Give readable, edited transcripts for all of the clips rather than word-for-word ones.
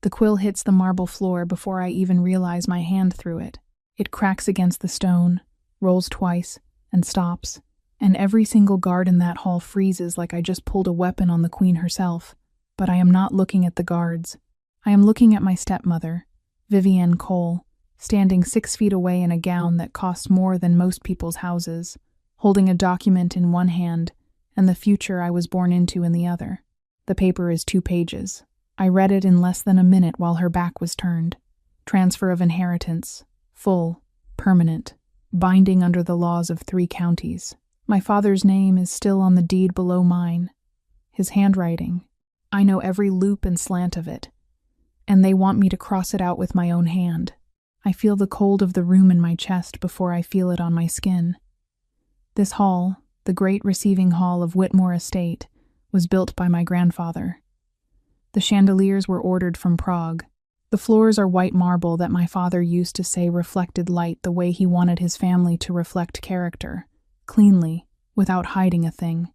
The quill hits the marble floor before I even realize my hand through it. It cracks against the stone, rolls twice, and stops, and every single guard in that hall freezes like I just pulled a weapon on the queen herself. But I am not looking at the guards. I am looking at my stepmother, Vivienne Cole, standing 6 feet away in a gown that costs more than most people's houses, holding a document in one hand and the future I was born into in the other. The paper is 2 pages. I read it in less than a minute while her back was turned. Transfer of inheritance, full, permanent, binding under the laws of 3 counties. My father's name is still on the deed below mine. His handwriting. I know every loop and slant of it, and they want me to cross it out with my own hand. I feel the cold of the room in my chest before I feel it on my skin. This hall, the great receiving hall of Whitmore Estate, was built by my grandfather. The chandeliers were ordered from Prague. The floors are white marble that my father used to say reflected light the way he wanted his family to reflect character, cleanly, without hiding a thing.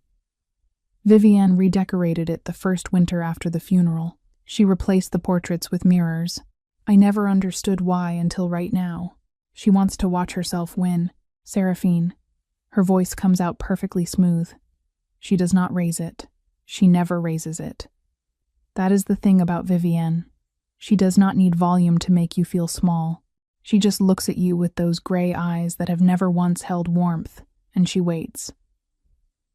Vivienne redecorated it the first winter after the funeral. She replaced the portraits with mirrors. I never understood why until right now. She wants to watch herself win. Seraphine. Her voice comes out perfectly smooth. She does not raise it. She never raises it. That is the thing about Vivienne. She does not need volume to make you feel small. She just looks at you with those gray eyes that have never once held warmth, and she waits.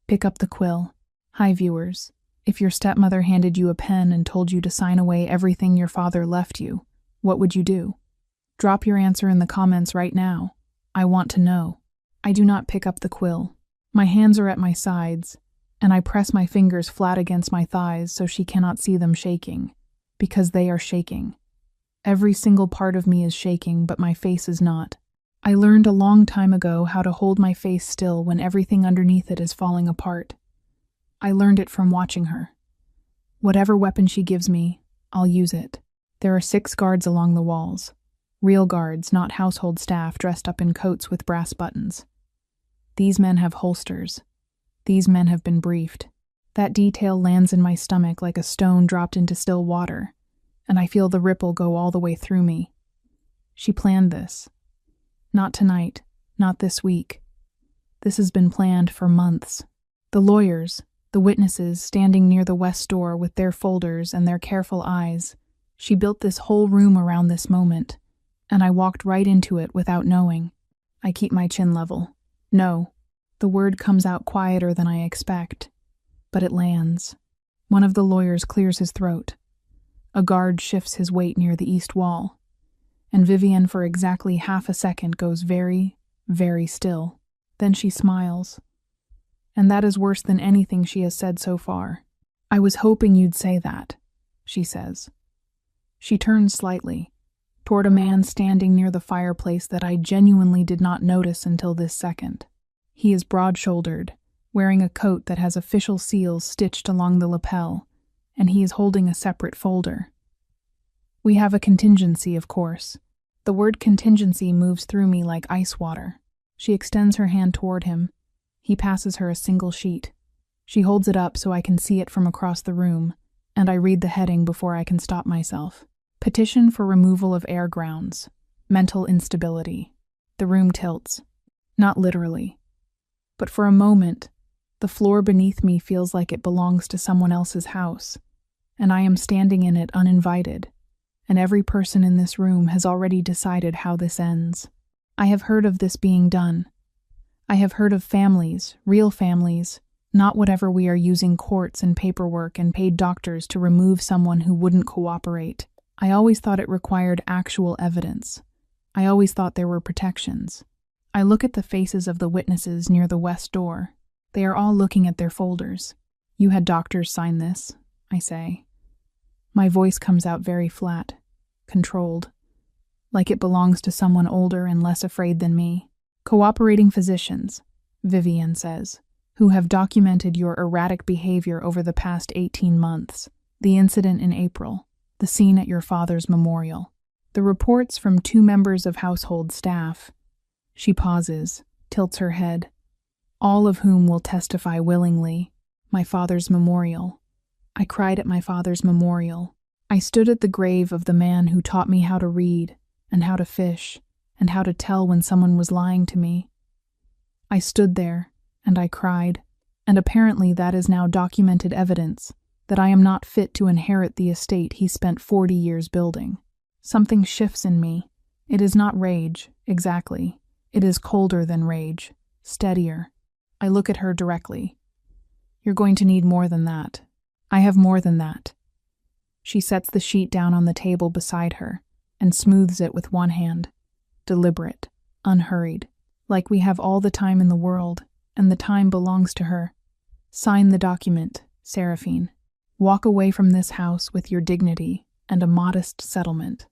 Pick up the quill. Hi, viewers. If your stepmother handed you a pen and told you to sign away everything your father left you, what would you do? Drop your answer in the comments right now. I want to know. I do not pick up the quill. My hands are at my sides, and I press my fingers flat against my thighs so she cannot see them shaking, because they are shaking. Every single part of me is shaking, but my face is not. I learned a long time ago how to hold my face still when everything underneath it is falling apart. I learned it from watching her. Whatever weapon she gives me, I'll use it. There are 6 guards along the walls. Real guards, not household staff dressed up in coats with brass buttons. These men have holsters. These men have been briefed. That detail lands in my stomach like a stone dropped into still water, and I feel the ripple go all the way through me. She planned this. Not tonight, not this week. This has been planned for months. The lawyers, the witnesses standing near the west door with their folders and their careful eyes. She built this whole room around this moment, and I walked right into it without knowing. I keep my chin level. No, the word comes out quieter than I expect, but it lands. One of the lawyers clears his throat. A guard shifts his weight near the east wall, and Vivienne for exactly half a second goes very, very still. Then she smiles. And that is worse than anything she has said so far. I was hoping you'd say that, she says. She turns slightly, toward a man standing near the fireplace that I genuinely did not notice until this second. He is broad-shouldered, wearing a coat that has official seals stitched along the lapel, and he is holding a separate folder. We have a contingency, of course. The word contingency moves through me like ice water. She extends her hand toward him. He passes her a single sheet. She holds it up so I can see it from across the room, and I read the heading before I can stop myself. Petition for removal of air grounds. Mental instability. The room tilts. Not literally. But for a moment, the floor beneath me feels like it belongs to someone else's house, and I am standing in it uninvited, and every person in this room has already decided how this ends. I have heard of this being done. I have heard of families, real families, not whatever we are using courts and paperwork and paid doctors to remove someone who wouldn't cooperate. I always thought it required actual evidence. I always thought there were protections. I look at the faces of the witnesses near the west door. They are all looking at their folders. You had doctors sign this, I say. My voice comes out very flat, controlled, like it belongs to someone older and less afraid than me. Cooperating physicians, Vivienne says, who have documented your erratic behavior over the past 18 months, the incident in April, the scene at your father's memorial, the reports from 2 members of household staff. She pauses, tilts her head, all of whom will testify willingly. My father's memorial. I cried at my father's memorial. I stood at the grave of the man who taught me how to read, and how to fish, and how to tell when someone was lying to me. I stood there, and I cried, and apparently that is now documented evidence that I am not fit to inherit the estate he spent 40 years building. Something shifts in me. It is not rage, exactly. It is colder than rage, steadier. I look at her directly. You're going to need more than that. I have more than that. She sets the sheet down on the table beside her and smooths it with one hand. Deliberate, unhurried, like we have all the time in the world, and the time belongs to her. Sign the document, Seraphine. Walk away from this house with your dignity and a modest settlement,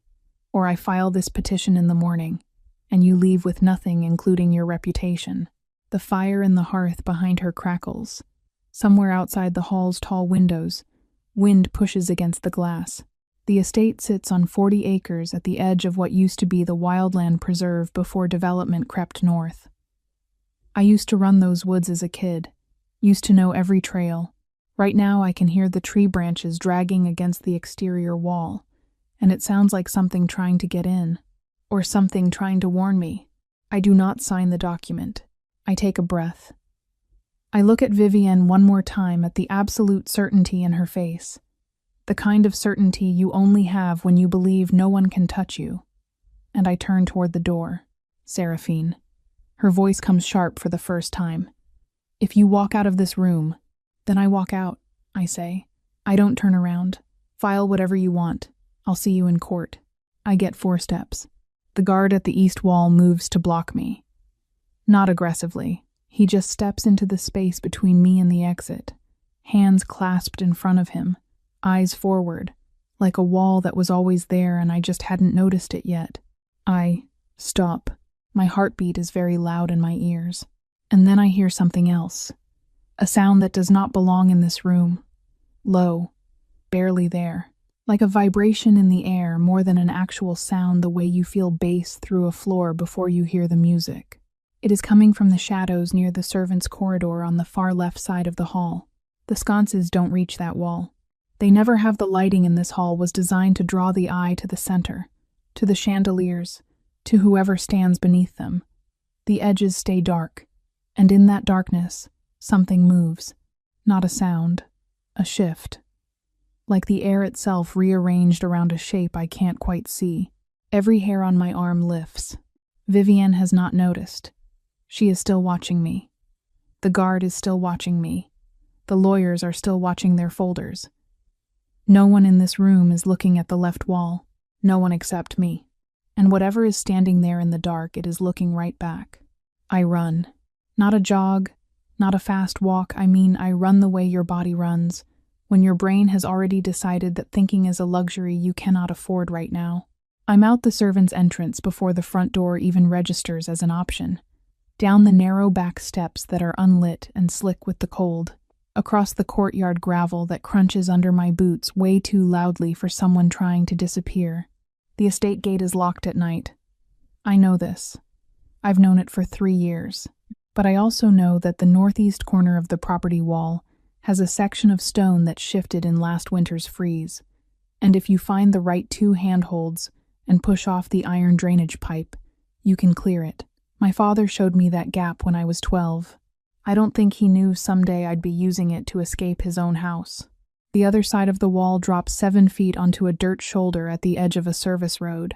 or I file this petition in the morning, and you leave with nothing including your reputation. The fire in the hearth behind her crackles. Somewhere outside the hall's tall windows, wind pushes against the glass. The estate sits on 40 acres at the edge of what used to be the wildland preserve before development crept north. I used to run those woods as a kid, used to know every trail. Right now I can hear the tree branches dragging against the exterior wall, and it sounds like something trying to get in, or something trying to warn me. I do not sign the document. I take a breath. I look at Vivienne one more time at the absolute certainty in her face. The kind of certainty you only have when you believe no one can touch you. And I turn toward the door. Seraphine. Her voice comes sharp for the first time. If you walk out of this room, then I walk out, I say. I don't turn around. File whatever you want. I'll see you in court. I get 4 steps. The guard at the east wall moves to block me. Not aggressively. He just steps into the space between me and the exit, hands clasped in front of him, eyes forward, like a wall that was always there and I just hadn't noticed it yet. I stop. My heartbeat is very loud in my ears. And then I hear something else. A sound that does not belong in this room. Low, barely there. Like a vibration in the air more than an actual sound, the way you feel bass through a floor before you hear the music. It is coming from the shadows near the servants' corridor on the far left side of the hall. The sconces don't reach that wall. They never have. The lighting in this hall was designed to draw the eye to the center, to the chandeliers, to whoever stands beneath them. The edges stay dark, and in that darkness, something moves. Not a sound, a shift. Like the air itself rearranged around a shape I can't quite see. Every hair on my arm lifts. Vivienne has not noticed. She is still watching me. The guard is still watching me. The lawyers are still watching their folders. No one in this room is looking at the left wall. No one except me. And whatever is standing there in the dark, it is looking right back. I run. Not a jog, not a fast walk. I run the way your body runs, when your brain has already decided that thinking is a luxury you cannot afford right now. I'm out the servants' entrance before the front door even registers as an option. Down the narrow back steps that are unlit and slick with the cold. Across the courtyard gravel that crunches under my boots way too loudly for someone trying to disappear. The estate gate is locked at night. I know this. I've known it for 3 years. But I also know that the northeast corner of the property wall has a section of stone that shifted in last winter's freeze. And if you find the right 2 handholds and push off the iron drainage pipe, you can clear it. My father showed me that gap when I was 12. I don't think he knew someday I'd be using it to escape his own house. The other side of the wall drops 7 feet onto a dirt shoulder at the edge of a service road.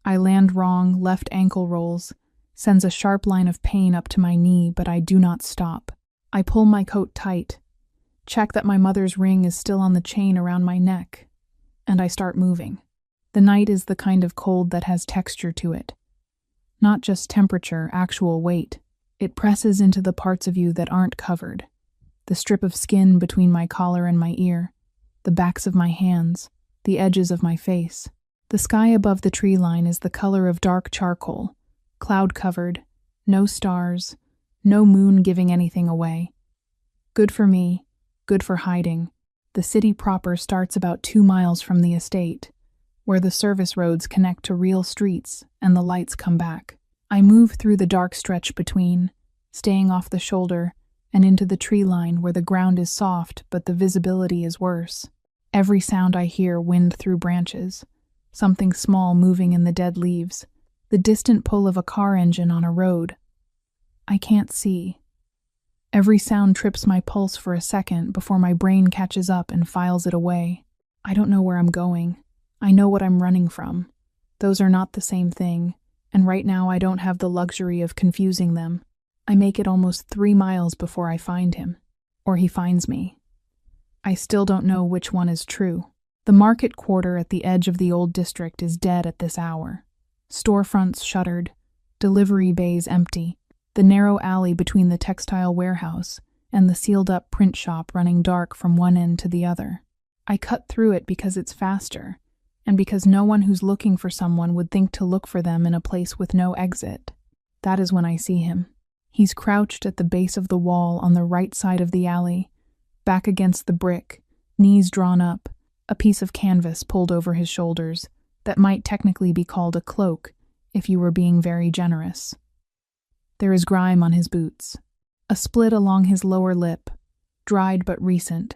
I land wrong, left ankle rolls, sends a sharp line of pain up to my knee, but I do not stop. I pull my coat tight, check that my mother's ring is still on the chain around my neck, and I start moving. The night is the kind of cold that has texture to it. Not just temperature, actual weight. It presses into the parts of you that aren't covered. The strip of skin between my collar and my ear, the backs of my hands, the edges of my face. The sky above the tree line is the color of dark charcoal, cloud-covered, no stars, no moon giving anything away. Good for me, good for hiding. The city proper starts about 2 miles from the estate, where the service roads connect to real streets and the lights come back. I move through the dark stretch between, staying off the shoulder, and into the tree line where the ground is soft but the visibility is worse. Every sound I hear, wind through branches, something small moving in the dead leaves, the distant pull of a car engine on a road. I can't see. Every sound trips my pulse for a second before my brain catches up and files it away. I don't know where I'm going. I know what I'm running from. Those are not the same thing, and right now I don't have the luxury of confusing them. I make it almost 3 miles before I find him, or he finds me. I still don't know which one is true. The market quarter at the edge of the old district is dead at this hour. Storefronts shuttered, delivery bays empty, the narrow alley between the textile warehouse and the sealed-up print shop running dark from one end to the other. I cut through it because it's faster, and because no one who's looking for someone would think to look for them in a place with no exit. That is when I see him. He's crouched at the base of the wall on the right side of the alley, back against the brick, knees drawn up, a piece of canvas pulled over his shoulders that might technically be called a cloak if you were being very generous. There is grime on his boots, a split along his lower lip, dried but recent,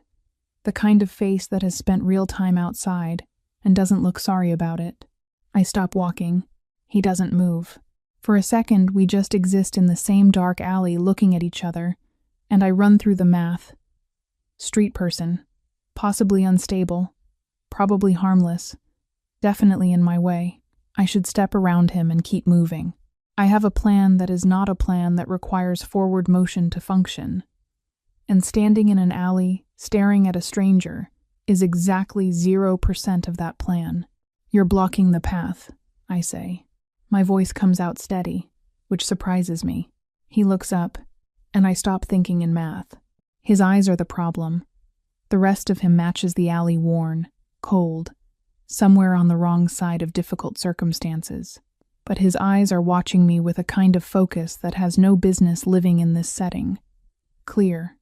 the kind of face that has spent real time outside and doesn't look sorry about it. I stop walking. He doesn't move. For a second, we just exist in the same dark alley looking at each other, and I run through the math. Street person, possibly unstable, probably harmless, definitely in my way. I should step around him and keep moving. I have a plan that is not a plan that requires forward motion to function. And standing in an alley, staring at a stranger, is exactly 0% of that plan. You're blocking the path, I say. My voice comes out steady, which surprises me. He looks up, and I stop thinking in math. His eyes are the problem. The rest of him matches the alley worn, cold, somewhere on the wrong side of difficult circumstances. But his eyes are watching me with a kind of focus that has no business living in this setting. Clear,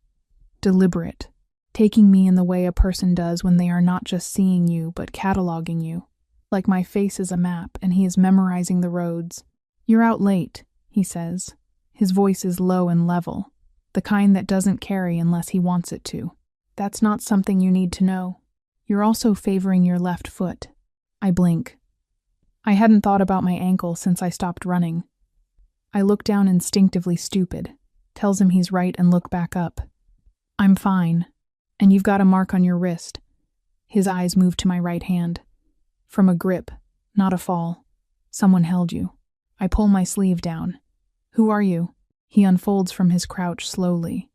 deliberate, taking me in the way a person does when they are not just seeing you but cataloging you. Like my face is a map and he is memorizing the roads. You're out late, he says. His voice is low and level, the kind that doesn't carry unless he wants it to. That's not something you need to know. You're also favoring your left foot. I blink. I hadn't thought about my ankle since I stopped running. I look down instinctively stupid, tells him he's right and look back up. I'm fine, and you've got a mark on your wrist. His eyes move to my right hand. From a grip, not a fall. Someone held you. I pull my sleeve down. Who are you? He unfolds from his crouch slowly.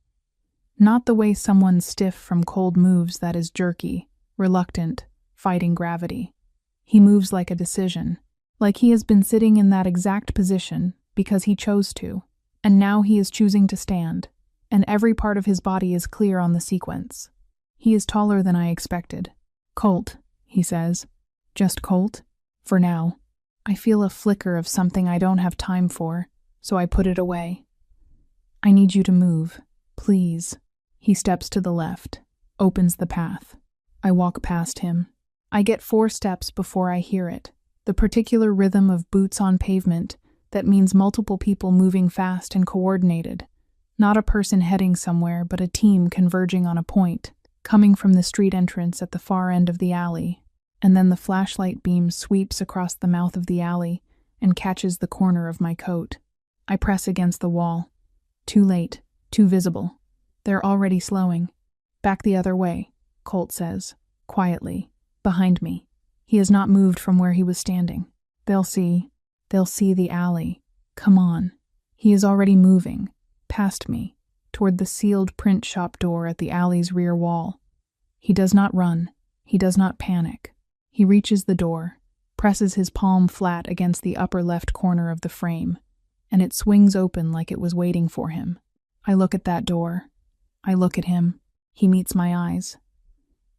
Not the way someone stiff from cold moves that is jerky, reluctant, fighting gravity. He moves like a decision, like he has been sitting in that exact position because he chose to, and now he is choosing to stand, and every part of his body is clear on the sequence. He is taller than I expected. Colt, he says. Just Colt? For now. I feel a flicker of something I don't have time for, so I put it away. I need you to move, please. He steps to the left, opens the path. I walk past him. I get 4 steps before I hear it, the particular rhythm of boots on pavement that means multiple people moving fast and coordinated. Not a person heading somewhere, but a team converging on a point, coming from the street entrance at the far end of the alley. And then the flashlight beam sweeps across the mouth of the alley and catches the corner of my coat. I press against the wall. Too late, too visible. They're already slowing. Back the other way, Colt says, quietly, behind me. He has not moved from where he was standing. They'll see the alley. Come on. He is already moving, past me, toward the sealed print shop door at the alley's rear wall. He does not run. He does not panic. He reaches the door, presses his palm flat against the upper left corner of the frame, and it swings open like it was waiting for him. I look at that door. I look at him. He meets my eyes.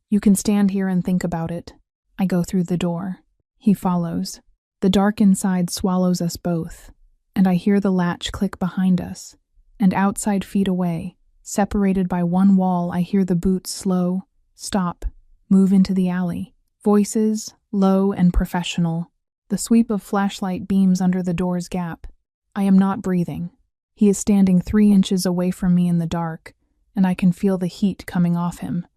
You can stand here and think about it. I go through the door. He follows. The dark inside swallows us both, and I hear the latch click behind us, and outside feet away, separated by one wall, I hear the boots slow, stop, move into the alley. Voices, low and professional. The sweep of flashlight beams under the door's gap. I am not breathing. He is standing 3 inches away from me in the dark, and I can feel the heat coming off him.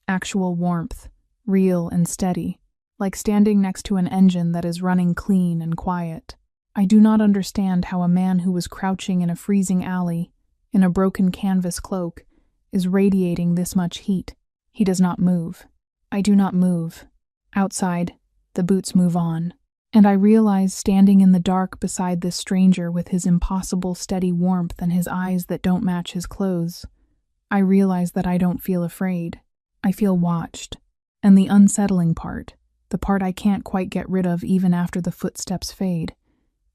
Actual warmth, real and steady, like standing next to an engine that is running clean and quiet. I do not understand how a man who was crouching in a freezing alley, in a broken canvas cloak, is radiating this much heat. He does not move. I do not move. Outside, the boots move on, and I realize standing in the dark beside this stranger with his impossible steady warmth and his eyes that don't match his clothes, I realize that I don't feel afraid. I feel watched. And the unsettling part, the part I can't quite get rid of even after the footsteps fade,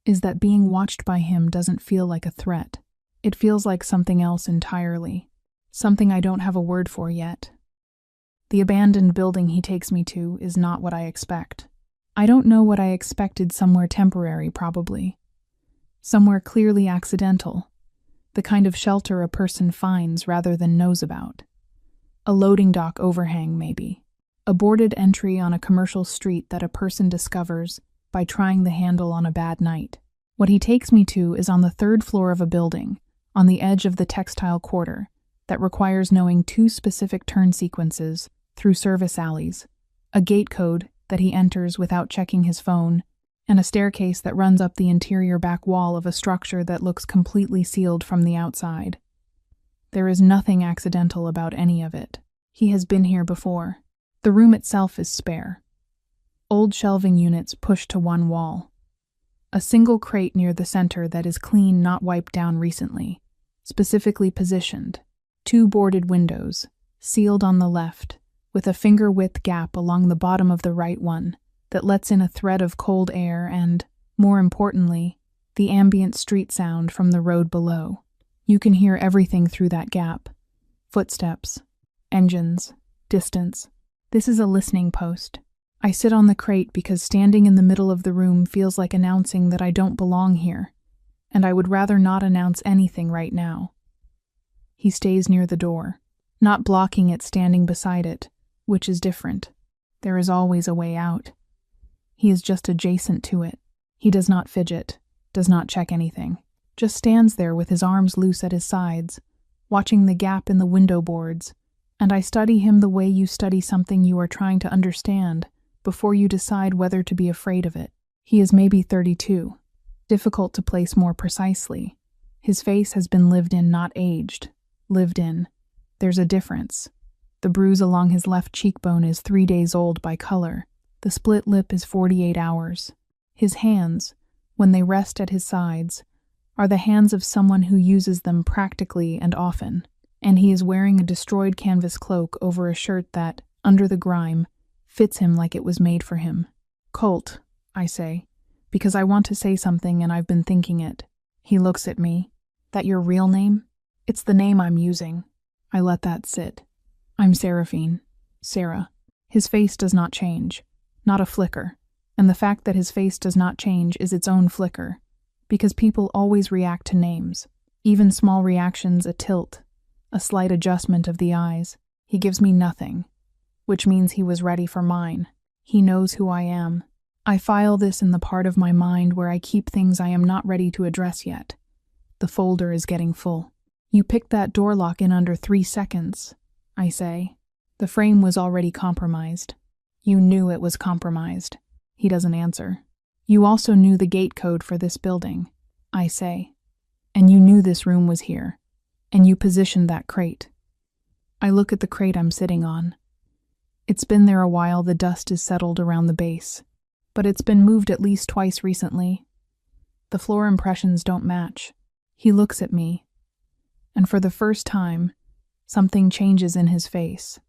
is that being watched by him doesn't feel like a threat. It feels like something else entirely. Something I don't have a word for yet. The abandoned building he takes me to is not what I expect. I don't know what I expected. Somewhere temporary, probably. Somewhere clearly accidental. The kind of shelter a person finds rather than knows about. A loading dock overhang, maybe. A boarded entry on a commercial street that a person discovers by trying the handle on a bad night. What he takes me to is on the 3rd floor of a building, on the edge of the textile quarter, that requires knowing 2 specific turn sequences through service alleys, a gate code that he enters without checking his phone, and a staircase that runs up the interior back wall of a structure that looks completely sealed from the outside. There is nothing accidental about any of it. He has been here before. The room itself is spare. Old shelving units pushed to one wall. A single crate near the center that is clean, not wiped down recently, specifically positioned. 2 boarded windows, sealed on the left, with a finger-width gap along the bottom of the right one that lets in a thread of cold air and, more importantly, the ambient street sound from the road below. You can hear everything through that gap. Footsteps, engines, distance. This is a listening post. I sit on the crate because standing in the middle of the room feels like announcing that I don't belong here, and I would rather not announce anything right now. He stays near the door, not blocking it, standing beside it, which is different. There is always a way out. He is just adjacent to it. He does not fidget, does not check anything, just stands there with his arms loose at his sides, watching the gap in the window boards, and I study him the way you study something you are trying to understand before you decide whether to be afraid of it. He is maybe 32. Difficult to place more precisely. His face has been lived in, not aged. Lived in. There's a difference. The bruise along his left cheekbone is 3 days old by color. The split lip is 48 hours. His hands, when they rest at his sides, are the hands of someone who uses them practically and often, and he is wearing a destroyed canvas cloak over a shirt that, under the grime, fits him like it was made for him. Colt, I say, because I want to say something and I've been thinking it. He looks at me. That your real name? It's the name I'm using. I let that sit. I'm Seraphine. Sarah. His face does not change. Not a flicker. And the fact that his face does not change is its own flicker. Because people always react to names. Even small reactions, a tilt, a slight adjustment of the eyes. He gives me nothing. Which means he was ready for mine. He knows who I am. I file this in the part of my mind where I keep things I am not ready to address yet. The folder is getting full. You picked that door lock in under 3 seconds, I say. The frame was already compromised. You knew it was compromised. He doesn't answer. You also knew the gate code for this building, I say. And you knew this room was here. And you positioned that crate. I look at the crate I'm sitting on. It's been there a while. The dust is settled around the base. But it's been moved at least twice recently. The floor impressions don't match. He looks at me. And for the first time, something changes in his face.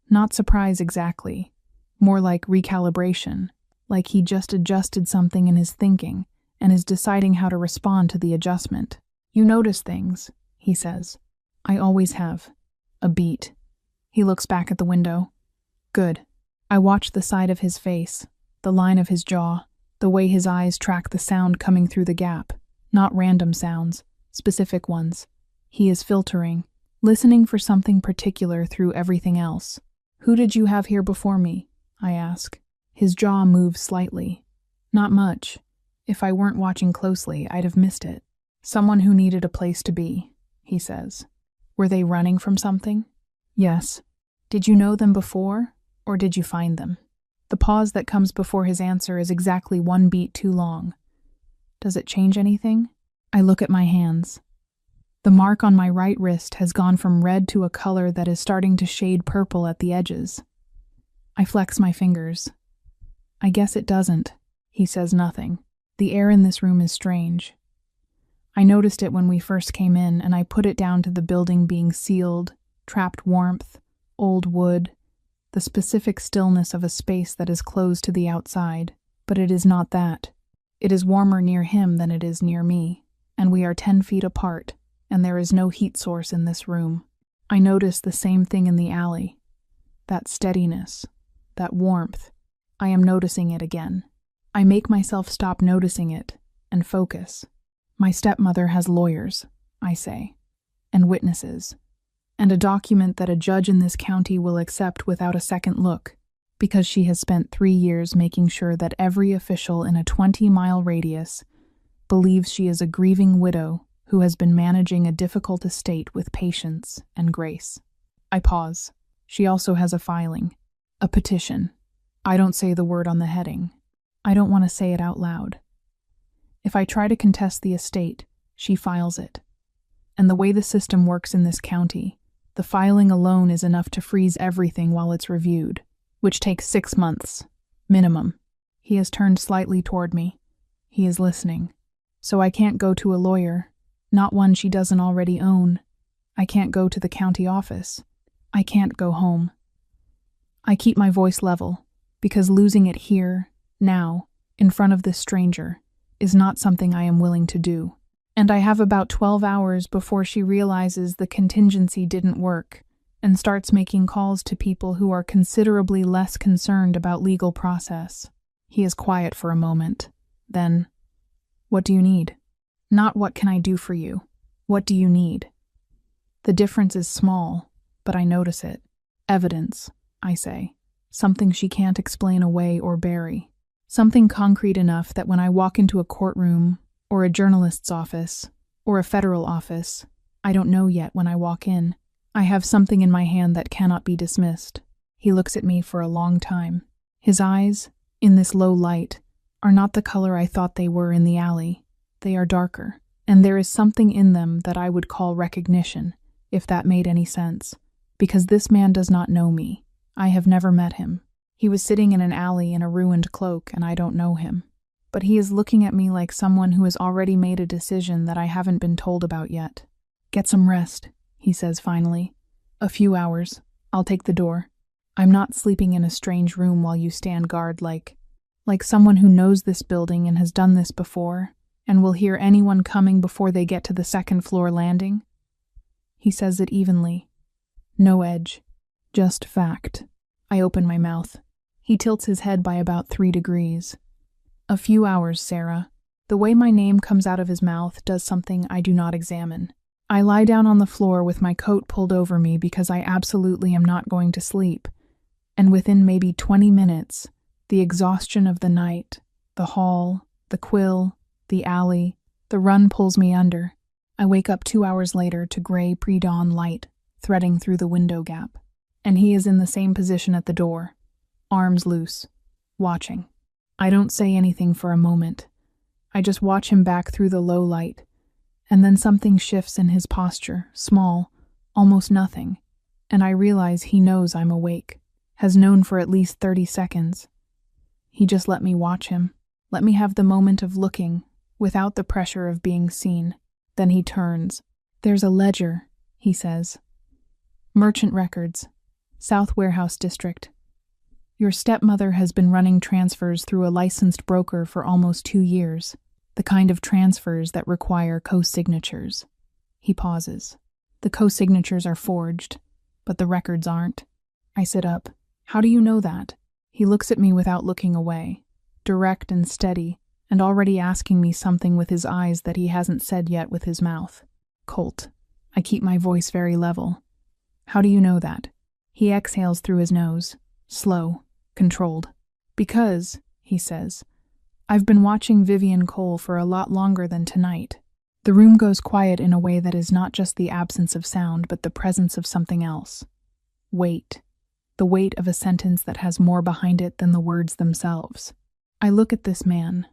Not surprise exactly. More like recalibration. Like he just adjusted something in his thinking and is deciding how to respond to the adjustment. You notice things, he says. I always have. A beat. He looks back at the window. Good. I watch the side of his face, the line of his jaw, the way his eyes track the sound coming through the gap. Not random sounds, specific ones. He is filtering, listening for something particular through everything else. Who did you have here before me? I ask. His jaw moves slightly. Not much. If I weren't watching closely, I'd have missed it. Someone who needed a place to be, he says. Were they running from something? Yes. Did you know them before? Or did you find them? The pause that comes before his answer is exactly one beat too long. Does it change anything? I look at my hands. The mark on my right wrist has gone from red to a color that is starting to shade purple at the edges. I flex my fingers. I guess it doesn't. He says nothing. The air in this room is strange. I noticed it when we first came in, and I put it down to the building being sealed, trapped warmth, old wood, the specific stillness of a space that is closed to the outside. But it is not that. It is warmer near him than it is near me, and we are 10 feet apart, and there is no heat source in this room. I notice the same thing in the alley. That steadiness, that warmth. I am noticing it again. I make myself stop noticing it and focus. My stepmother has lawyers, I say, and witnesses, and a document that a judge in this county will accept without a second look, because she has spent 3 years making sure that every official in a 20-mile radius believes she is a grieving widow who has been managing a difficult estate with patience and grace. I pause. She also has a filing, a petition. I don't say the word on the heading. I don't want to say it out loud. If I try to contest the estate, she files it. And the way the system works in this county, the filing alone is enough to freeze everything while it's reviewed, which takes 6 months, minimum. He has turned slightly toward me. He is listening. So I can't go to a lawyer, not one she doesn't already own. I can't go to the county office. I can't go home. I keep my voice level, because losing it here, now, in front of this stranger, is not something I am willing to do. And I have about 12 hours before she realizes the contingency didn't work and starts making calls to people who are considerably less concerned about legal process. He is quiet for a moment. Then, what do you need? Not what can I do for you. What do you need? The difference is small, but I notice it. Evidence, I say. Something she can't explain away or bury. Something concrete enough that when I walk into a courtroom, or a journalist's office, or a federal office, I don't know yet when I walk in. I have something in my hand that cannot be dismissed. He looks at me for a long time. His eyes, in this low light, are not the color I thought they were in the alley. They are darker, and there is something in them that I would call recognition, if that made any sense, because this man does not know me. I have never met him. He was sitting in an alley in a ruined cloak, and I don't know him. But he is looking at me like someone who has already made a decision that I haven't been told about yet. Get some rest, he says finally. A few hours. I'll take the door. I'm not sleeping in a strange room while you stand guard like someone who knows this building and has done this before, and will hear anyone coming before they get to the second-floor landing. He says it evenly. No edge. Just fact. I open my mouth. He tilts his head by about 3 degrees. A few hours, Sarah. The way my name comes out of his mouth does something I do not examine. I lie down on the floor with my coat pulled over me because I absolutely am not going to sleep. And within maybe 20 minutes, the exhaustion of the night, the hall, the quill, the alley, the run pulls me under. I wake up 2 hours later to gray pre-dawn light threading through the window gap. And he is in the same position at the door, arms loose, watching. I don't say anything for a moment. I just watch him back through the low light, and then something shifts in his posture, small, almost nothing, and I realize he knows I'm awake, has known for at least 30 seconds. He just let me watch him, let me have the moment of looking, without the pressure of being seen. Then he turns. There's a ledger, he says. Merchant records. South Warehouse District. Your stepmother has been running transfers through a licensed broker for almost 2 years, the kind of transfers that require co-signatures. He pauses. The co-signatures are forged, but the records aren't. I sit up. How do you know that? He looks at me without looking away, direct and steady, and already asking me something with his eyes that he hasn't said yet with his mouth. Colt. I keep my voice very level. How do you know that? He exhales through his nose, slow, controlled. Because, he says, I've been watching Vivian Cole for a lot longer than tonight. The room goes quiet in a way that is not just the absence of sound, but the presence of something else. Weight. the weight of a sentence that has more behind it than the words themselves. I look at this man,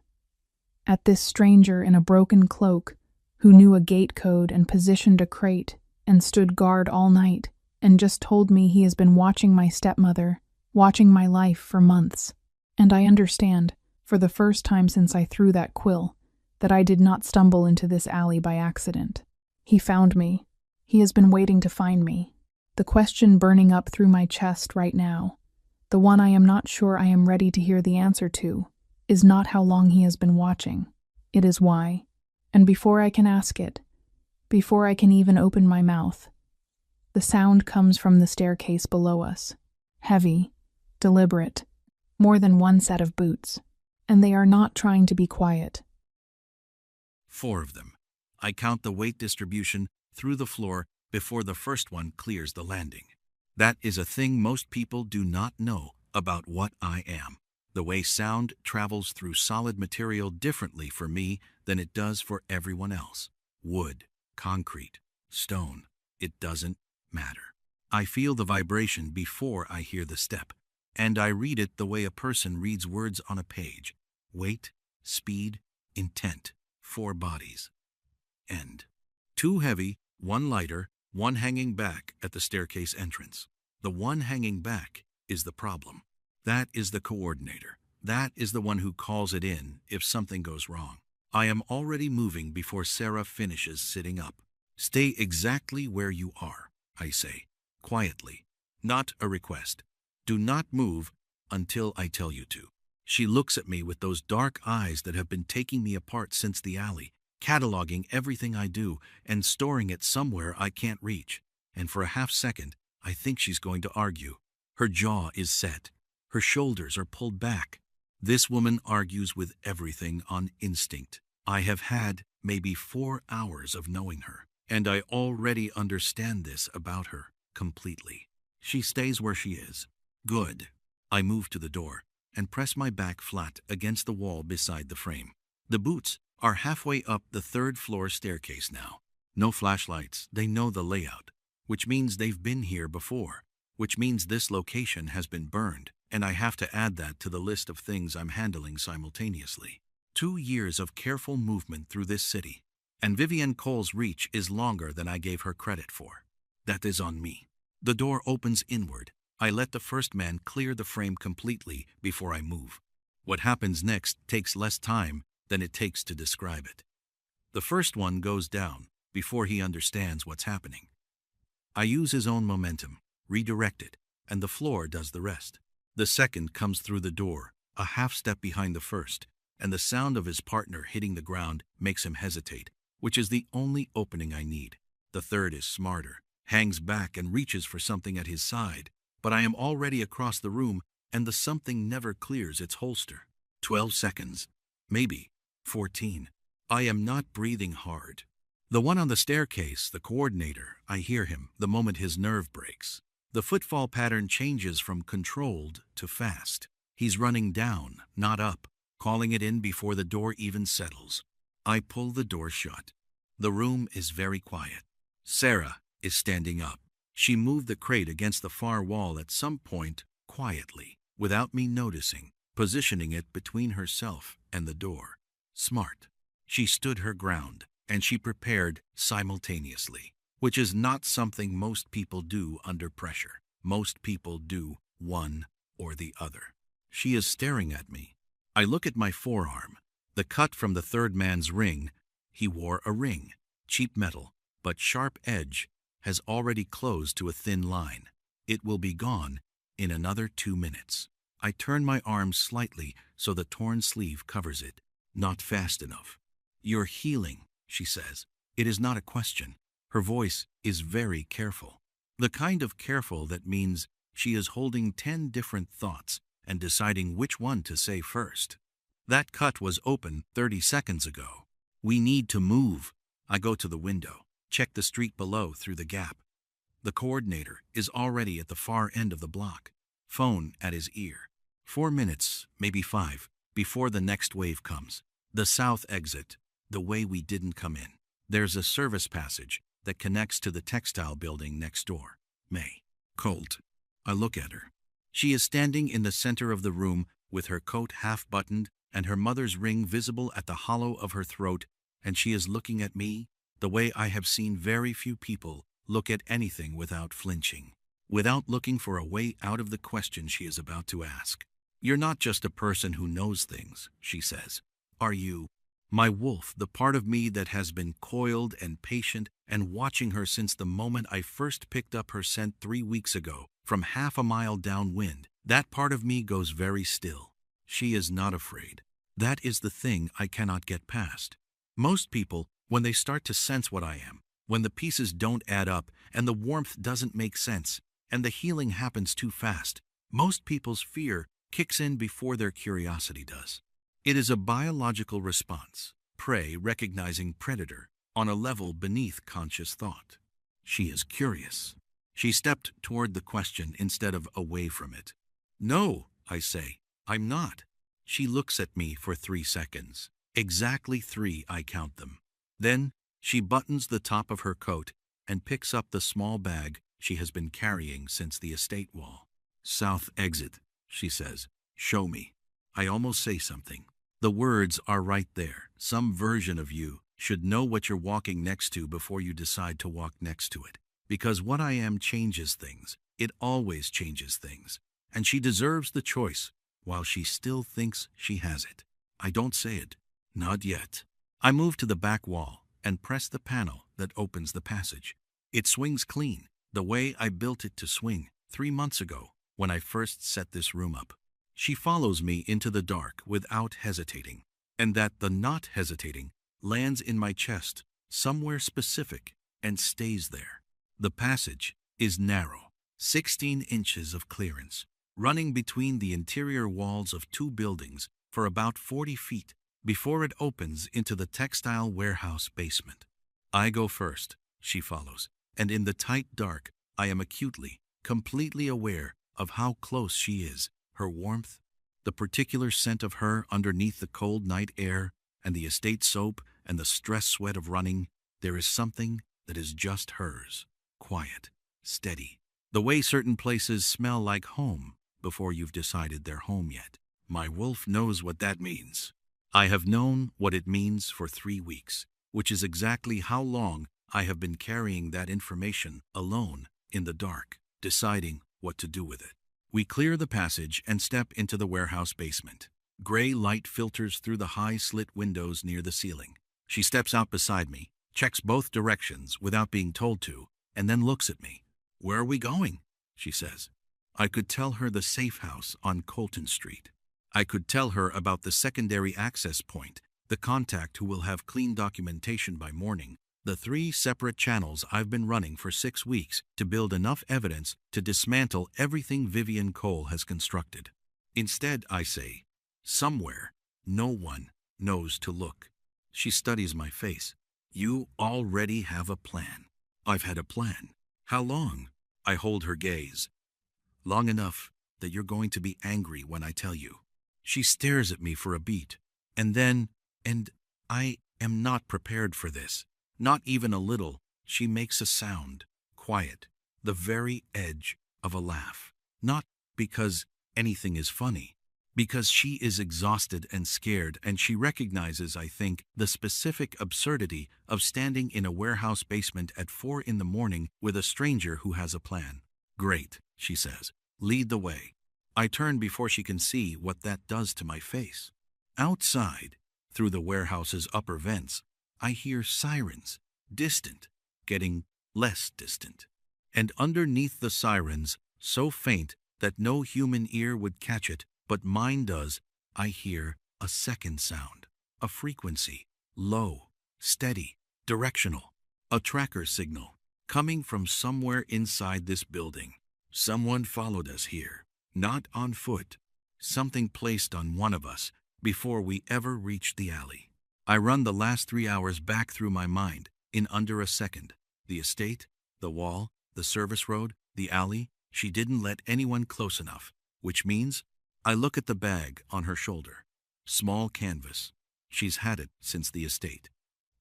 at this stranger in a broken cloak who knew a gate code and positioned a crate and stood guard all night and just told me he has been watching my stepmother, watching my life for months. And I understand, for the first time since I threw that quill, that I did not stumble into this alley by accident. He found me. He has been waiting to find me. The question burning up through my chest right now, the one I am not sure I am ready to hear the answer to, is not how long he has been watching. It is why. And before I can ask it, before I can even open my mouth, the sound comes from the staircase below us. Heavy, deliberate, more than one set of boots. And they are not trying to be quiet. 4 of them. I count the weight distribution through the floor before the first one clears the landing. That is a thing most people do not know about what I am. The way sound travels through solid material differently for me than it does for everyone else. Wood, concrete, stone, it doesn't matter. I feel the vibration before I hear the step, and I read it the way a person reads words on a page. Weight, speed, intent. 4 bodies. End. 2 heavy, 1 lighter, 1 hanging back at the staircase entrance. The one hanging back is the problem. That is the coordinator. That is the one who calls it in if something goes wrong. I am already moving before Sarah finishes sitting up. Stay exactly where you are, I say, quietly. Not a request. Do not move until I tell you to. She looks at me with those dark eyes that have been taking me apart since the alley, cataloging everything I do and storing it somewhere I can't reach. And for a half second, I think she's going to argue. Her jaw is set. Her shoulders are pulled back. This woman argues with everything on instinct. I have had maybe 4 hours of knowing her, and I already understand this about her completely. She stays where she is. Good. I move to the door and press my back flat against the wall beside the frame. The boots are halfway up the 3rd floor staircase now. No flashlights, they know the layout, which means they've been here before, which means this location has been burned, and I have to add that to the list of things I'm handling simultaneously. 2 years of careful movement through this city, and Vivienne Cole's reach is longer than I gave her credit for. That is on me. The door opens inward. I let the first man clear the frame completely before I move. What happens next takes less time than it takes to describe it. The first one goes down before he understands what's happening. I use his own momentum, redirect it, and the floor does the rest. The second comes through the door, a half step behind the first, and the sound of his partner hitting the ground makes him hesitate, which is the only opening I need. The third is smarter, hangs back and reaches for something at his side, but I am already across the room and the something never clears its holster. 12 seconds, maybe 14. I am not breathing hard. The one on the staircase, the coordinator, I hear him the moment his nerve breaks. The footfall pattern changes from controlled to fast. He's running down, not up, calling it in before the door even settles. I pull the door shut. The room is very quiet. Sarah is standing up. She moved the crate against the far wall at some point quietly, without me noticing, positioning it between herself and the door. Smart. She stood her ground, and she prepared simultaneously, which is not something most people do under pressure. Most people do one or the other. She is staring at me. I look at my forearm, the cut from the third man's ring. He wore a ring, cheap metal, but sharp edge has already closed to a thin line. It will be gone in another 2 minutes. I turn my arm slightly so the torn sleeve covers it. Not fast enough. You're healing, she says. It is not a question. Her voice is very careful. The kind of careful that means she is holding 10 different thoughts and deciding which one to say first. That cut was open 30 seconds ago. We need to move. I go to the window, check the street below through the gap. The coordinator is already at the far end of the block, phone at his ear. 4 minutes, maybe 5, before the next wave comes. The south exit, the way we didn't come in. There's a service passage that connects to the textile building next door. May. Colt. I look at her. She is standing in the center of the room with her coat half buttoned and her mother's ring visible at the hollow of her throat, and she is looking at me the way I have seen very few people look at anything without flinching, without looking for a way out of the question she is about to ask. "You're not just a person who knows things," she says. "Are you?" My wolf, the part of me that has been coiled and patient and watching her since the moment I first picked up her scent 3 weeks ago from half a mile downwind, that part of me goes very still. She is not afraid. That is the thing I cannot get past. Most people, when they start to sense what I am, when the pieces don't add up and the warmth doesn't make sense and the healing happens too fast, most people's fear kicks in before their curiosity does. It is a biological response, prey recognizing predator on a level beneath conscious thought. She is curious. She stepped toward the question instead of away from it. "No," I say, "I'm not." She looks at me for 3 seconds. Exactly 3, I count them. Then she buttons the top of her coat and picks up the small bag she has been carrying since the estate wall. "South exit," she says. "Show me." I almost say something. The words are right there. Some version of you should know what you're walking next to before you decide to walk next to it. Because what I am changes things. It always changes things. And she deserves the choice, while she still thinks she has it. I don't say it. Not yet. I move to the back wall and press the panel that opens the passage. It swings clean, the way I built it to swing 3 months ago when I first set this room up. She follows me into the dark without hesitating, and that the not hesitating lands in my chest, somewhere specific, and stays there. The passage is narrow, 16 inches of clearance, running between the interior walls of 2 buildings for about 40 feet before it opens into the textile warehouse basement. I go first, she follows, and in the tight dark, I am acutely, completely aware of how close she is, her warmth, the particular scent of her underneath the cold night air, and the estate soap and the stress sweat of running. There is something that is just hers, quiet, steady, the way certain places smell like home before you've decided they're home yet. My wolf knows what that means. I have known what it means for 3 weeks, which is exactly how long I have been carrying that information alone in the dark, deciding what to do with it. We clear the passage and step into the warehouse basement. Gray light filters through the high slit windows near the ceiling. She steps out beside me, checks both directions without being told to, and then looks at me. "Where are we going?" she says. I could tell her the safe house on Colton Street. I could tell her about the secondary access point, the contact who will have clean documentation by morning, the 3 separate channels I've been running for 6 weeks to build enough evidence to dismantle everything Vivian Cole has constructed. Instead, I say, somewhere, no one knows to look. She studies my face. "You already have a plan." "I've had a plan." "How long?" I hold her gaze. "Long enough that you're going to be angry when I tell you." She stares at me for a beat, and then, and I am not prepared for this. Not even a little. She makes a sound, quiet, the very edge of a laugh. Not because anything is funny, because she is exhausted and scared, and she recognizes, I think, the specific absurdity of standing in a warehouse basement at 4 in the morning with a stranger who has a plan. "Great," she says. "Lead the way." I turn before she can see what that does to my face. Outside, through the warehouse's upper vents, I hear sirens, distant, getting less distant. And underneath the sirens, so faint that no human ear would catch it, but mine does, I hear a second sound, a frequency, low, steady, directional, a tracker signal, coming from somewhere inside this building. Someone followed us here, not on foot, something placed on one of us before we ever reached the alley. I run the last 3 hours back through my mind in under a second. The estate, the wall, the service road, the alley. She didn't let anyone close enough, which means I look at the bag on her shoulder. Small canvas. She's had it since the estate.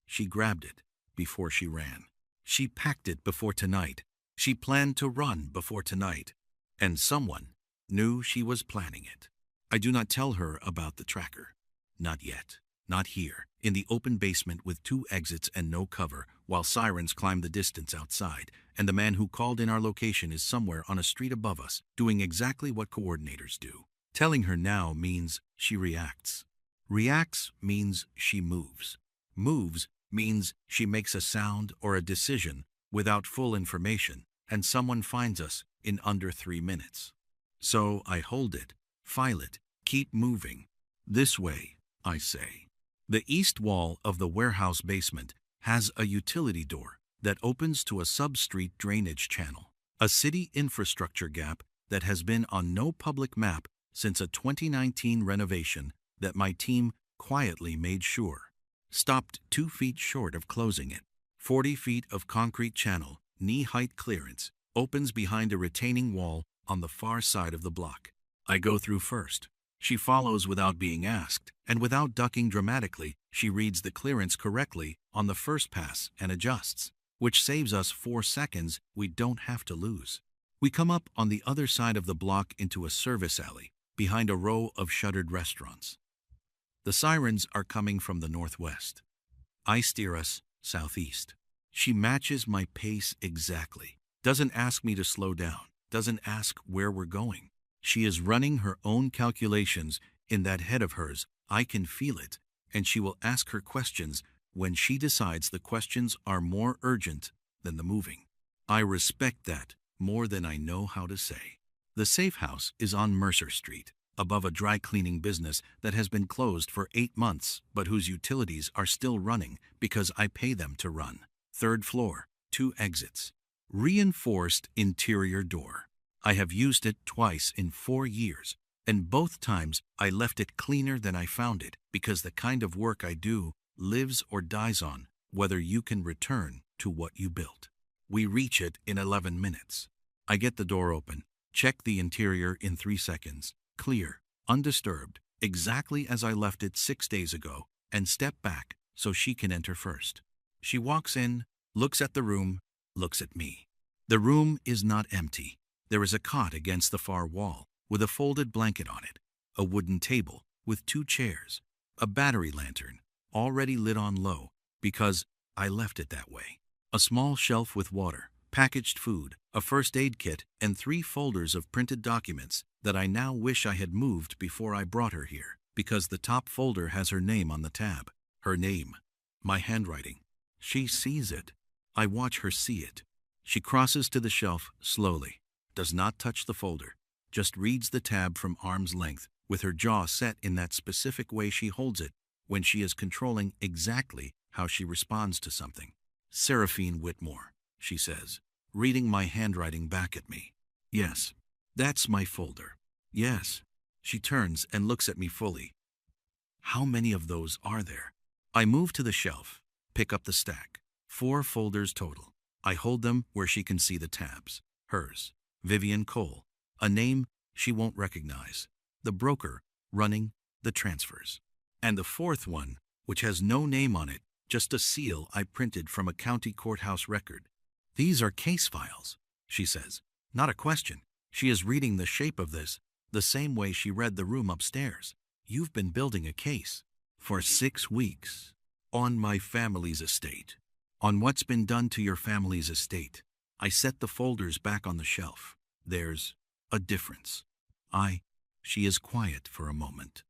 She grabbed it before she ran. She packed it before tonight. She planned to run before tonight. And someone knew she was planning it. I do not tell her about the tracker. Not yet. Not here, in the open basement with 2 exits and no cover, while sirens climb the distance outside, and the man who called in our location is somewhere on a street above us, doing exactly what coordinators do. Telling her now means she reacts. Reacts means she moves. Moves means she makes a sound or a decision without full information, and someone finds us in under 3 minutes. So I hold it, file it, keep moving. This way, I say. The east wall of the warehouse basement has a utility door that opens to a sub-street drainage channel, a city infrastructure gap that has been on no public map since a 2019 renovation that my team quietly made sure. Stopped 2 feet short of closing it. 40 feet of concrete channel, knee-height clearance, opens behind a retaining wall on the far side of the block. I go through first. She follows without being asked, and without ducking dramatically, she reads the clearance correctly on the first pass and adjusts, which saves us 4 seconds we don't have to lose. We come up on the other side of the block into a service alley, behind a row of shuttered restaurants. The sirens are coming from the northwest. I steer us southeast. She matches my pace exactly. Doesn't ask me to slow down. Doesn't ask where we're going. She is running her own calculations in that head of hers. I can feel it, and she will ask her questions when she decides the questions are more urgent than the moving. I respect that more than I know how to say. The safe house is on Mercer Street, above a dry cleaning business that has been closed for 8 months, but whose utilities are still running because I pay them to run. 3rd floor, 2 exits. Reinforced interior door. I have used it twice in 4 years, and both times I left it cleaner than I found it, because the kind of work I do lives or dies on whether you can return to what you built. We reach it in 11 minutes. I get the door open, check the interior in 3 seconds, clear, undisturbed, exactly as I left it 6 days ago, and step back so she can enter first. She walks in, looks at the room, looks at me. The room is not empty. There is a cot against the far wall, with a folded blanket on it, a wooden table with 2 chairs, a battery lantern, already lit on low, because I left it that way, a small shelf with water, packaged food, a first aid kit, and 3 folders of printed documents that I now wish I had moved before I brought her here, because the top folder has her name on the tab. Her name. My handwriting. She sees it. I watch her see it. She crosses to the shelf slowly, does not touch the folder, just reads the tab from arm's length, with her jaw set in that specific way she holds it when she is controlling exactly how she responds to something. Seraphine Whitmore, she says, reading my handwriting back at me. Yes, that's my folder. Yes. She turns and looks at me fully. How many of those are there? I move to the shelf, pick up the stack. 4 folders total. I hold them where she can see the tabs. Hers. Vivian Cole, a name she won't recognize. The broker running the transfers. And the 4th one, which has no name on it, just a seal I printed from a county courthouse record. These are case files, she says. Not a question. She is reading the shape of this the same way she read the room upstairs. You've been building a case for 6 weeks on my family's estate. On what's been done to your family's estate. I set the folders back on the shelf. There's a difference. She is quiet for a moment.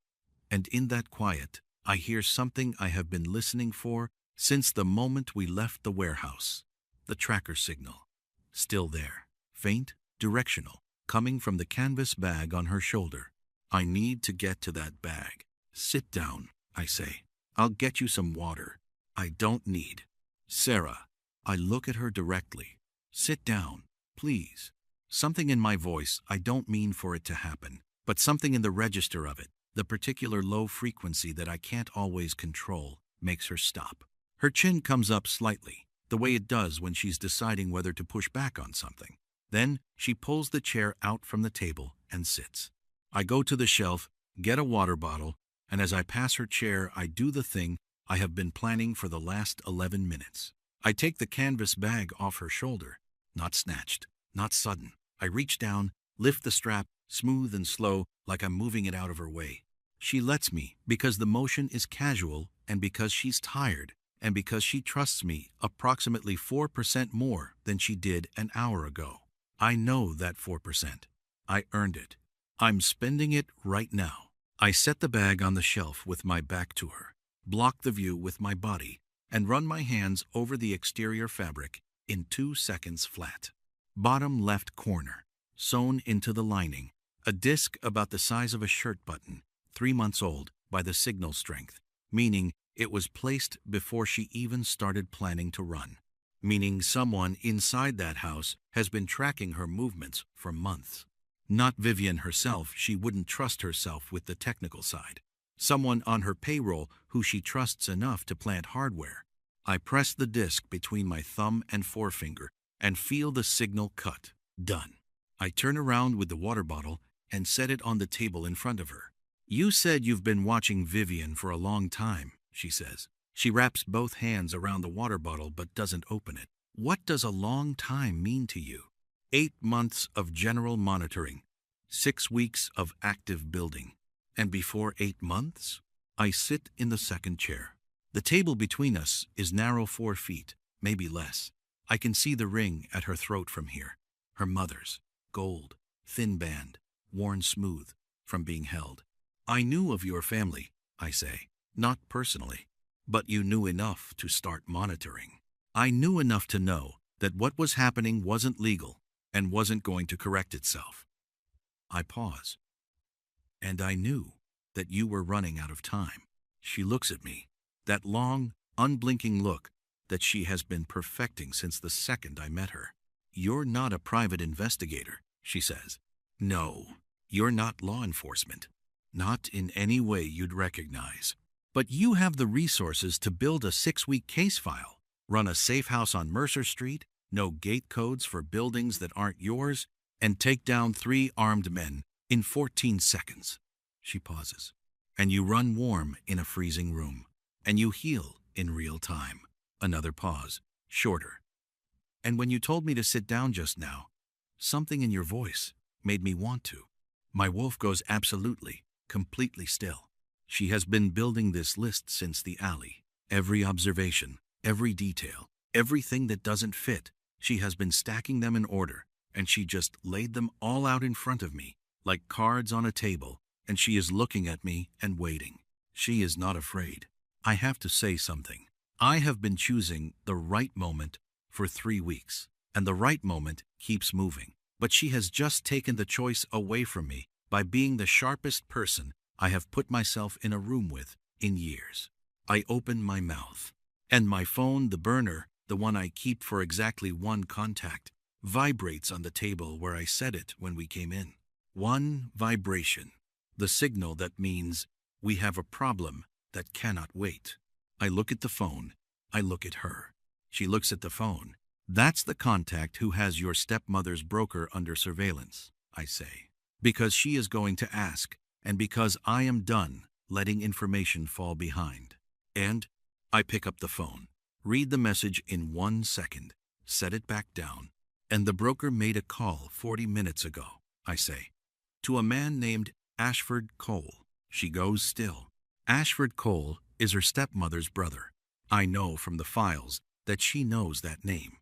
And in that quiet, I hear something I have been listening for since the moment we left the warehouse. The tracker signal. Still there. Faint, directional, coming from the canvas bag on her shoulder. I need to get to that bag. Sit down, I say. I'll get you some water. I don't need. Sarah. I look at her directly. Sit down, please. Something in my voice, I don't mean for it to happen, but something in the register of it, the particular low frequency that I can't always control, makes her stop. Her chin comes up slightly, the way it does when she's deciding whether to push back on something. Then she pulls the chair out from the table and sits. I go to the shelf, get a water bottle, and as I pass her chair, I do the thing I have been planning for the last 11 minutes. I take the canvas bag off her shoulder. Not snatched, not sudden. I reach down, Lift the strap, smooth and slow, like I'm moving it out of her way. She lets me because the motion is casual and because she's tired and because she trusts me approximately 4% more than she did an hour ago. I know that 4%. I earned it. I'm spending it right now. I set the bag on the shelf with my back to her, block the view with my body, and run my hands over the exterior fabric in 2 seconds flat. Bottom left corner, sewn into the lining, a disc about the size of a shirt button, 3 months old by the signal strength, meaning it was placed before she even started planning to run, meaning someone inside that house has been tracking her movements for months. Not Vivian herself, she wouldn't trust herself with the technical side. Someone on her payroll who she trusts enough to plant hardware. I press the disc between my thumb and forefinger and feel the signal cut. Done. I turn around with the water bottle and set it on the table in front of her. You said you've been watching Vivian for a long time, she says. She wraps both hands around the water bottle but doesn't open it. What does a long time mean to you? 8 months of general monitoring, 6 weeks of active building. And before 8 months, I sit in the second chair. The table between us is narrow 4 feet, maybe less. I can see the ring at her throat from here. Her mother's, gold, thin band, worn smooth from being held. I knew of your family, I say, not personally, but you knew enough to start monitoring. I knew enough to know that what was happening wasn't legal and wasn't going to correct itself. I pause. And I knew that you were running out of time. She looks at me, that long, unblinking look that she has been perfecting since the second I met her. You're not a private investigator, she says. No, you're not law enforcement. Not in any way you'd recognize. But you have the resources to build a 6-week case file, run a safe house on Mercer Street, know gate codes for buildings that aren't yours, and take down 3 armed men in 14 seconds. She pauses. And you run warm in a freezing room. And you heal in real time. Another pause, shorter. And when you told me to sit down just now, something in your voice made me want to. My wolf goes absolutely, completely still. She has been building this list since the alley. Every observation, every detail, everything that doesn't fit, she has been stacking them in order, and she just laid them all out in front of me, like cards on a table, and she is looking at me and waiting. She is not afraid. I have to say something. I have been choosing the right moment for 3 weeks, and the right moment keeps moving. But she has just taken the choice away from me by being the sharpest person I have put myself in a room with in years. I open my mouth, and my phone, the burner, the one I keep for exactly 1 contact, vibrates on the table where I set it when we came in. 1 vibration, the signal that means we have a problem that cannot wait. I look at the phone. I look at her. She looks at the phone. That's the contact who has your stepmother's broker under surveillance, I say. Because she is going to ask, and because I am done letting information fall behind. And I pick up the phone, read the message in 1 second, set it back down. And the broker made a call 40 minutes ago, I say, to a man named Ashford Cole. She goes still. Ashford Cole is her stepmother's brother. I know from the files that she knows that name.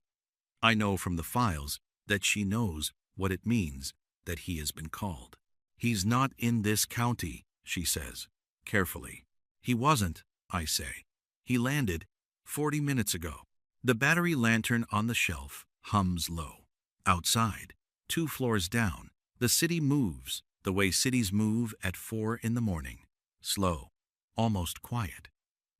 I know from the files that she knows what it means that he has been called. He's not in this county, she says, carefully. He wasn't, I say. He landed 40 minutes ago. The battery lantern on the shelf hums low. Outside, 2 floors down, the city moves the way cities move at 4 in the morning. Slow, almost quiet,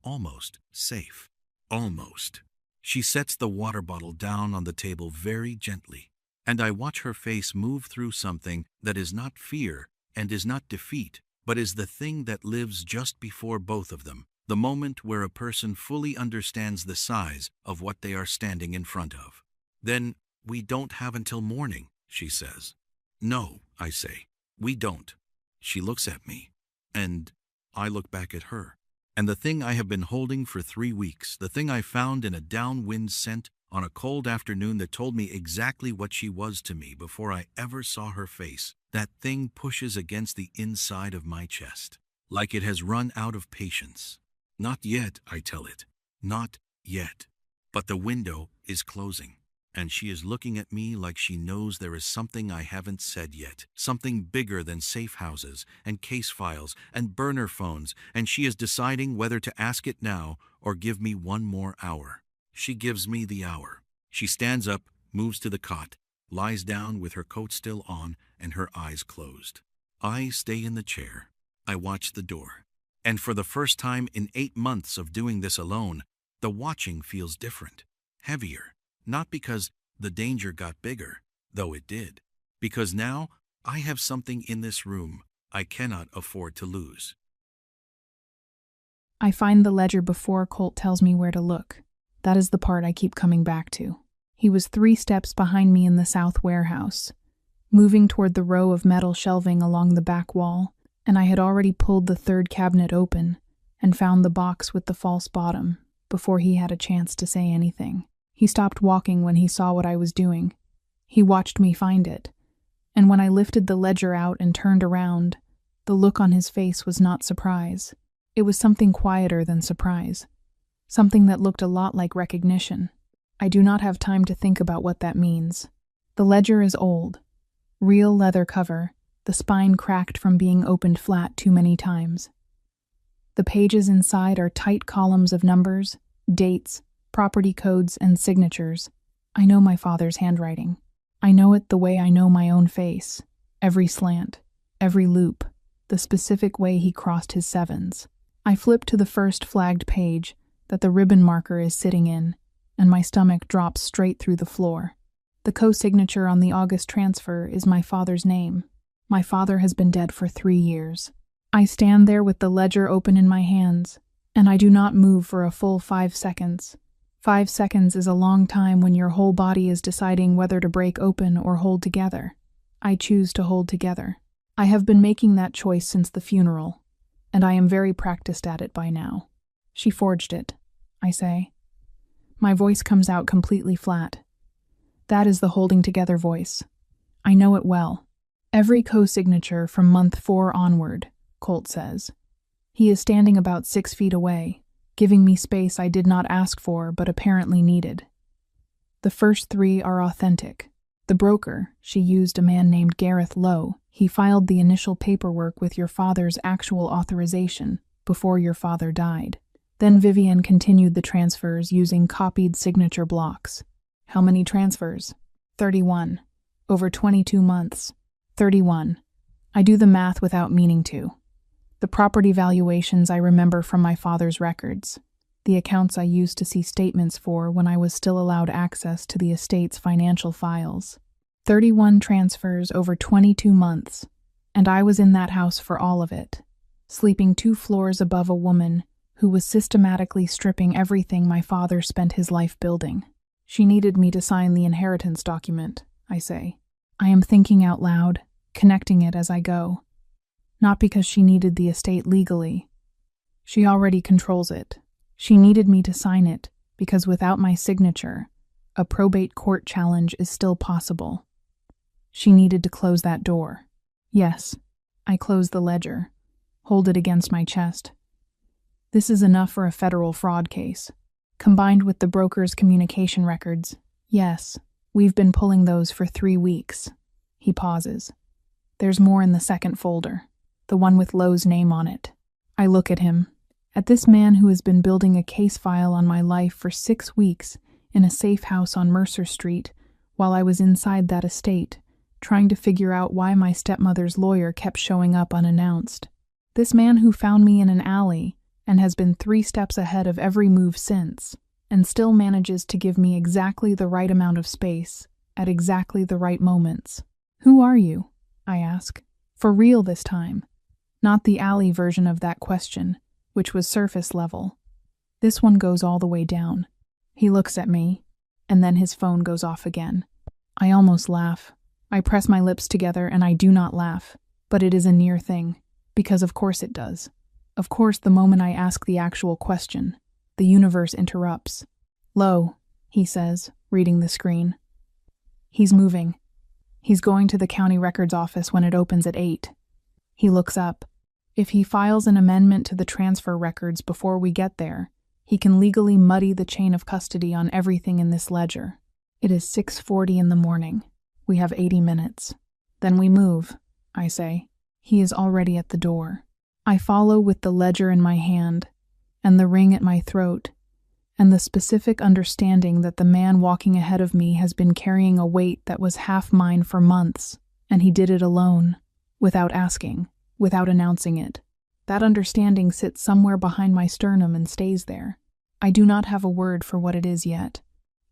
almost safe, almost. She sets the water bottle down on the table very gently, and I watch her face move through something that is not fear and is not defeat, but is the thing that lives just before both of them, the moment where a person fully understands the size of what they are standing in front of. Then, we don't have until morning, she says. No, I say, we don't. She looks at me, and I look back at her. And the thing I have been holding for 3 weeks, the thing I found in a downwind scent on a cold afternoon that told me exactly what she was to me before I ever saw her face. That thing pushes against the inside of my chest, like it has run out of patience. Not yet, I tell it. Not yet. But the window is closing, and she is looking at me like she knows there is something I haven't said yet, something bigger than safe houses and case files and burner phones, and she is deciding whether to ask it now or give me one more hour. She gives me the hour. She stands up, moves to the cot, lies down with her coat still on and her eyes closed. I stay in the chair. I watch the door. And for the first time in 8 months of doing this alone, the watching feels different, heavier. Not because the danger got bigger, though it did. Because now I have something in this room I cannot afford to lose. I find the ledger before Colt tells me where to look. That is the part I keep coming back to. He was 3 steps behind me in the south warehouse, moving toward the row of metal shelving along the back wall, and I had already pulled the 3rd cabinet open and found the box with the false bottom before he had a chance to say anything. He stopped walking when he saw what I was doing. He watched me find it, and when I lifted the ledger out and turned around, the look on his face was not surprise. It was something quieter than surprise, something that looked a lot like recognition. I do not have time to think about what that means. The ledger is old. Real leather cover, the spine cracked from being opened flat too many times. The pages inside are tight columns of numbers, dates, property codes, and signatures. I know my father's handwriting. I know it the way I know my own face. Every slant, every loop, the specific way he crossed his 7s. I flip to the first flagged page that the ribbon marker is sitting in, and my stomach drops straight through the floor. The co-signature on the August transfer is my father's name. My father has been dead for 3 years. I stand there with the ledger open in my hands, and I do not move for a full 5 seconds. 5 seconds is a long time when your whole body is deciding whether to break open or hold together. I choose to hold together. I have been making that choice since the funeral, and I am very practiced at it by now. She forged it, I say. My voice comes out completely flat. That is the holding together voice. I know it well. Every co-signature from month 4 onward, Colt says. He is standing about 6 feet away, giving me space I did not ask for but apparently needed. The first 3 are authentic. The broker, she used a man named Gareth Lowe. He filed the initial paperwork with your father's actual authorization before your father died. Then Vivian continued the transfers using copied signature blocks. How many transfers? 31. Over 22 months. 31. I do the math without meaning to. The property valuations I remember from my father's records. The accounts I used to see statements for when I was still allowed access to the estate's financial files. 31 transfers over 22 months, and I was in that house for all of it, sleeping 2 floors above a woman who was systematically stripping everything my father spent his life building. She needed me to sign the inheritance document, I say. I am thinking out loud, connecting it as I go. Not because she needed the estate legally. She already controls it. She needed me to sign it because without my signature, a probate court challenge is still possible. She needed to close that door. Yes, I close the ledger, hold it against my chest. This is enough for a federal fraud case. Combined with the broker's communication records, yes, we've been pulling those for 3 weeks. He pauses. There's more in the second folder, the one with Lowe's name on it. I look at him, at this man who has been building a case file on my life for 6 weeks in a safe house on Mercer Street while I was inside that estate, trying to figure out why my stepmother's lawyer kept showing up unannounced. This man who found me in an alley and has been 3 steps ahead of every move since, and still manages to give me exactly the right amount of space at exactly the right moments. Who are you? I ask. For real this time. Not the alley version of that question, which was surface level. This one goes all the way down. He looks at me, and then his phone goes off again. I almost laugh. I press my lips together and I do not laugh, but it is a near thing, because of course it does. Of course, the moment I ask the actual question, the universe interrupts. Low, he says, reading the screen. He's moving. He's going to the county records office when it opens at 8. He looks up. If he files an amendment to the transfer records before we get there, he can legally muddy the chain of custody on everything in this ledger. It is 6:40 in the morning. We have 80 minutes. Then we move, I say. He is already at the door. I follow with the ledger in my hand, and the ring at my throat, and the specific understanding that the man walking ahead of me has been carrying a weight that was half mine for months, and he did it alone, without asking, without announcing it. That understanding sits somewhere behind my sternum and stays there. I do not have a word for what it is yet,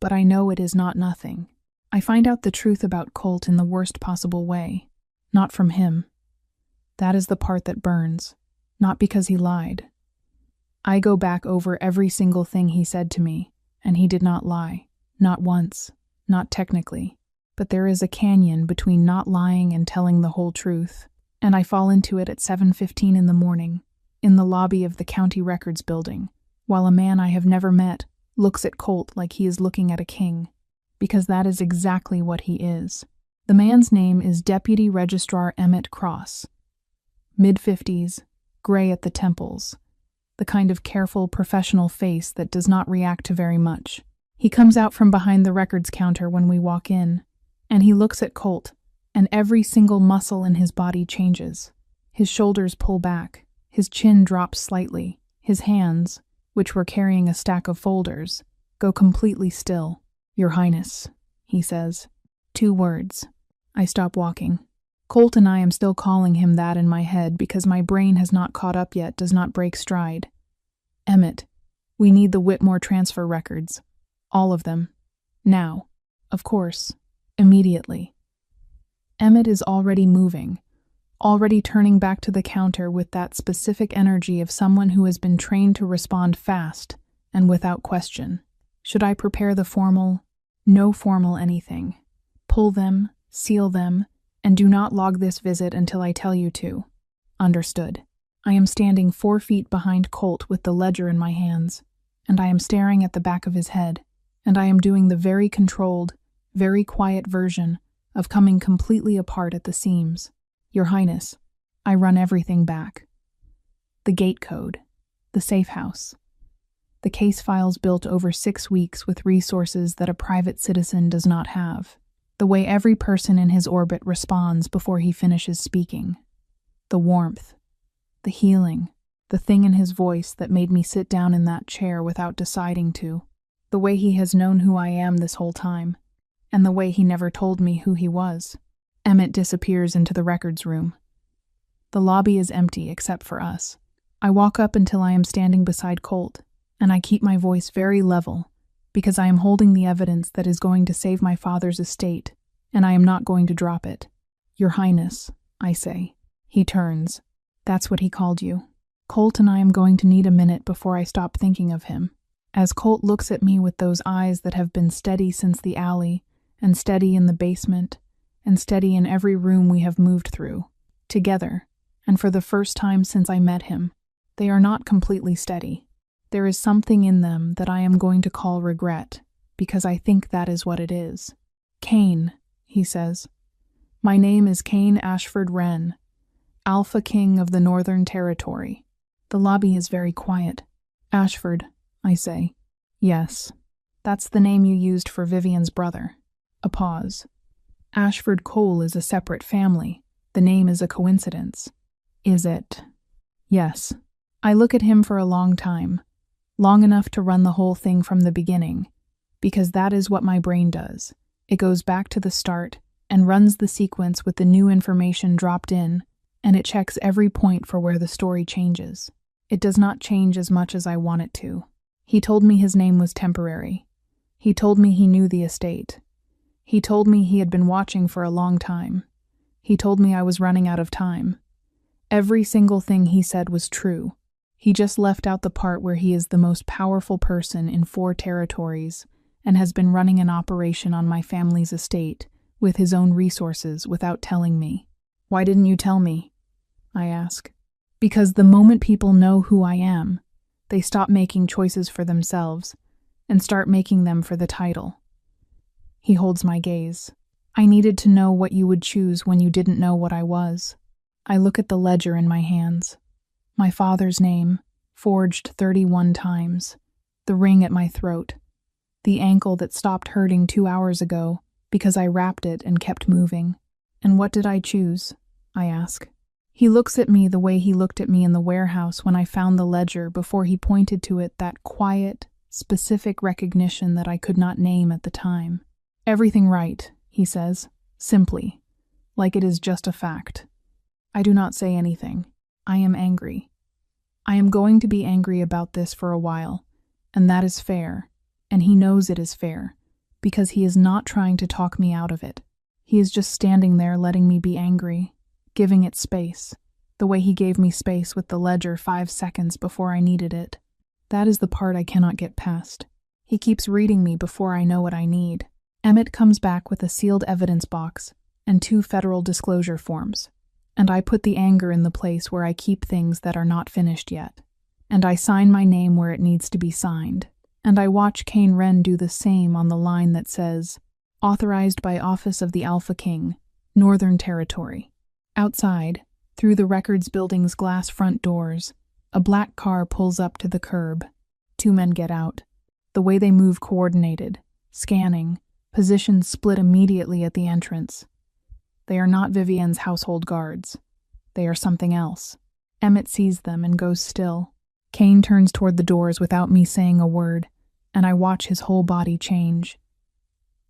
but I know it is not nothing. I find out the truth about Colt in the worst possible way, not from him. That is the part that burns, not because he lied. I go back over every single thing he said to me, and he did not lie, not once, not technically. But there is a canyon between not lying and telling the whole truth, and I fall into it at 7:15 in the morning, in the lobby of the county records building, while a man I have never met looks at Colt like he is looking at a king, because that is exactly what he is. The man's name is Deputy Registrar Emmett Cross. Mid-50s, gray at the temples, the kind of careful, professional face that does not react to very much. He comes out from behind the records counter when we walk in, and he looks at Colt, and every single muscle in his body changes. His shoulders pull back, his chin drops slightly, his hands, which were carrying a stack of folders, go completely still. "Your Highness," he says. 2 words. I stop walking. Colt and I am still calling him that in my head because my brain has not caught up yet, does not break stride. "Emmett, we need the Whitmore transfer records. All of them. Now. Of course. Immediately." Emmett is already moving, already turning back to the counter with that specific energy of someone who has been trained to respond fast and without question. Should I prepare the formal, no formal anything? Pull them, seal them, and do not log this visit until I tell you to. Understood. I am standing 4 feet behind Colt with the ledger in my hands, and I am staring at the back of his head, and I am doing the very controlled, very quiet version of coming completely apart at the seams. "Your Highness," I run everything back. The gate code, the safe house, the case files built over 6 weeks with resources that a private citizen does not have. The way every person in his orbit responds before he finishes speaking. The warmth, the healing, the thing in his voice that made me sit down in that chair without deciding to. The way he has known who I am this whole time, and the way he never told me who he was. Emmett disappears into the records room. The lobby is empty except for us. I walk up until I am standing beside Colt, and I keep my voice very level, because I am holding the evidence that is going to save my father's estate, and I am not going to drop it. "Your Highness," I say. He turns. "That's what he called you." Colt and I am going to need a minute before I stop thinking of him. As Colt looks at me with those eyes that have been steady since the alley, and steady in the basement, and steady in every room we have moved through, together, and for the first time since I met him, they are not completely steady. There is something in them that I am going to call regret, because I think that is what it is. "Cain," he says. "My name is Cain Ashford Wren, Alpha King of the Northern Territory." The lobby is very quiet. "Ashford," I say. "Yes. That's the name you used for Vivian's brother." A pause. "Ashford Cole is a separate family. The name is a coincidence." "Is it?" "Yes." I look at him for a long time. Long enough to run the whole thing from the beginning, because that is what my brain does. It goes back to the start and runs the sequence with the new information dropped in, and it checks every point for where the story changes. It does not change as much as I want it to. He told me his name was temporary. He told me he knew the estate. He told me he had been watching for a long time. He told me I was running out of time. Every single thing he said was true. He just left out the part where he is the most powerful person in 4 territories and has been running an operation on my family's estate with his own resources without telling me. "Why didn't you tell me?" I ask. "Because the moment people know who I am, they stop making choices for themselves and start making them for the title. He holds my gaze. I needed to know what you would choose when you didn't know what I was. I look at the ledger in my hands. My father's name, forged 31 times. The ring at my throat. The ankle that stopped hurting 2 hours ago because I wrapped it and kept moving. And what did I choose? I ask. He looks at me the way he looked at me in the warehouse when I found the ledger before he pointed to it, that quiet, specific recognition that I could not name at the time. Everything right, he says, simply, like it is just a fact. I do not say anything. I am angry. I am going to be angry about this for a while, and that is fair, and he knows it is fair, because he is not trying to talk me out of it. He is just standing there letting me be angry, giving it space, the way he gave me space with the ledger 5 seconds before I needed it. That is the part I cannot get past. He keeps reading me before I know what I need. Emmett comes back with a sealed evidence box and 2 federal disclosure forms, and I put the anger in the place where I keep things that are not finished yet, and I sign my name where it needs to be signed, and I watch Kane Wren do the same on the line that says, "Authorized by Office of the Alpha King, Northern Territory." Outside, through the records building's glass front doors, a black car pulls up to the curb. 2 men get out. The way they move coordinated, scanning, positions split immediately at the entrance. They are not Vivienne's household guards. They are something else. Emmett sees them and goes still. Kane turns toward the doors without me saying a word, and I watch his whole body change.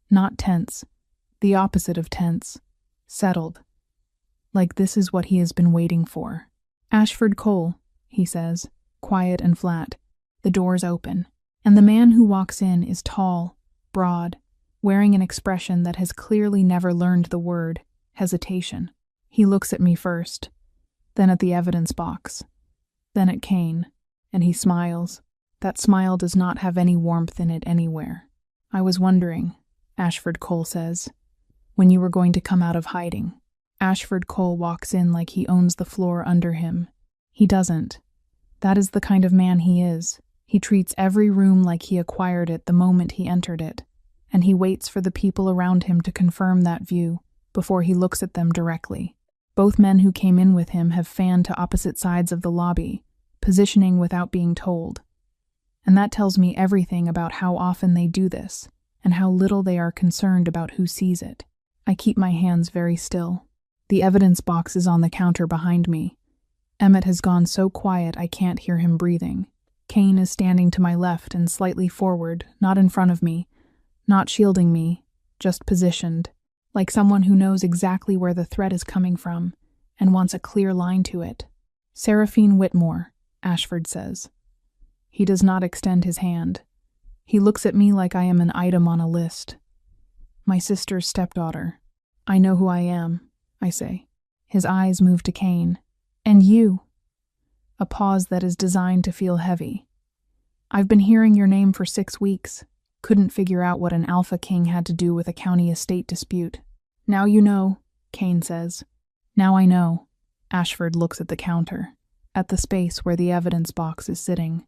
Not tense, the opposite of tense, settled. Like this is what he has been waiting for. "Ashford Cole," he says, quiet and flat. The doors open, and the man who walks in is tall, broad, wearing an expression that has clearly never learned the word, hesitation. He looks at me first, then at the evidence box, then at Kane, and he smiles. That smile does not have any warmth in it anywhere. "I was wondering," Ashford Cole says, "when you were going to come out of hiding." Ashford Cole walks in like he owns the floor under him. He doesn't. That is the kind of man he is. He treats every room like he acquired it the moment he entered it, and he waits for the people around him to confirm that view before he looks at them directly. Both men who came in with him have fanned to opposite sides of the lobby, positioning without being told. And that tells me everything about how often they do this, and how little they are concerned about who sees it. I keep my hands very still. The evidence box is on the counter behind me. Emmett has gone so quiet I can't hear him breathing. Kane is standing to my left and slightly forward, not in front of me, not shielding me, just positioned, like someone who knows exactly where the threat is coming from and wants a clear line to it. "Seraphine Whitmore," Ashford says. He does not extend his hand. He looks at me like I am an item on a list. "My sister's stepdaughter." "I know who I am," I say. His eyes move to Kane. "And you?" A pause that is designed to feel heavy. "I've been hearing your name for 6 weeks. Couldn't figure out what an Alpha King had to do with a county estate dispute." "Now you know," Kane says. "Now I know." Ashford looks at the counter, at the space where the evidence box is sitting.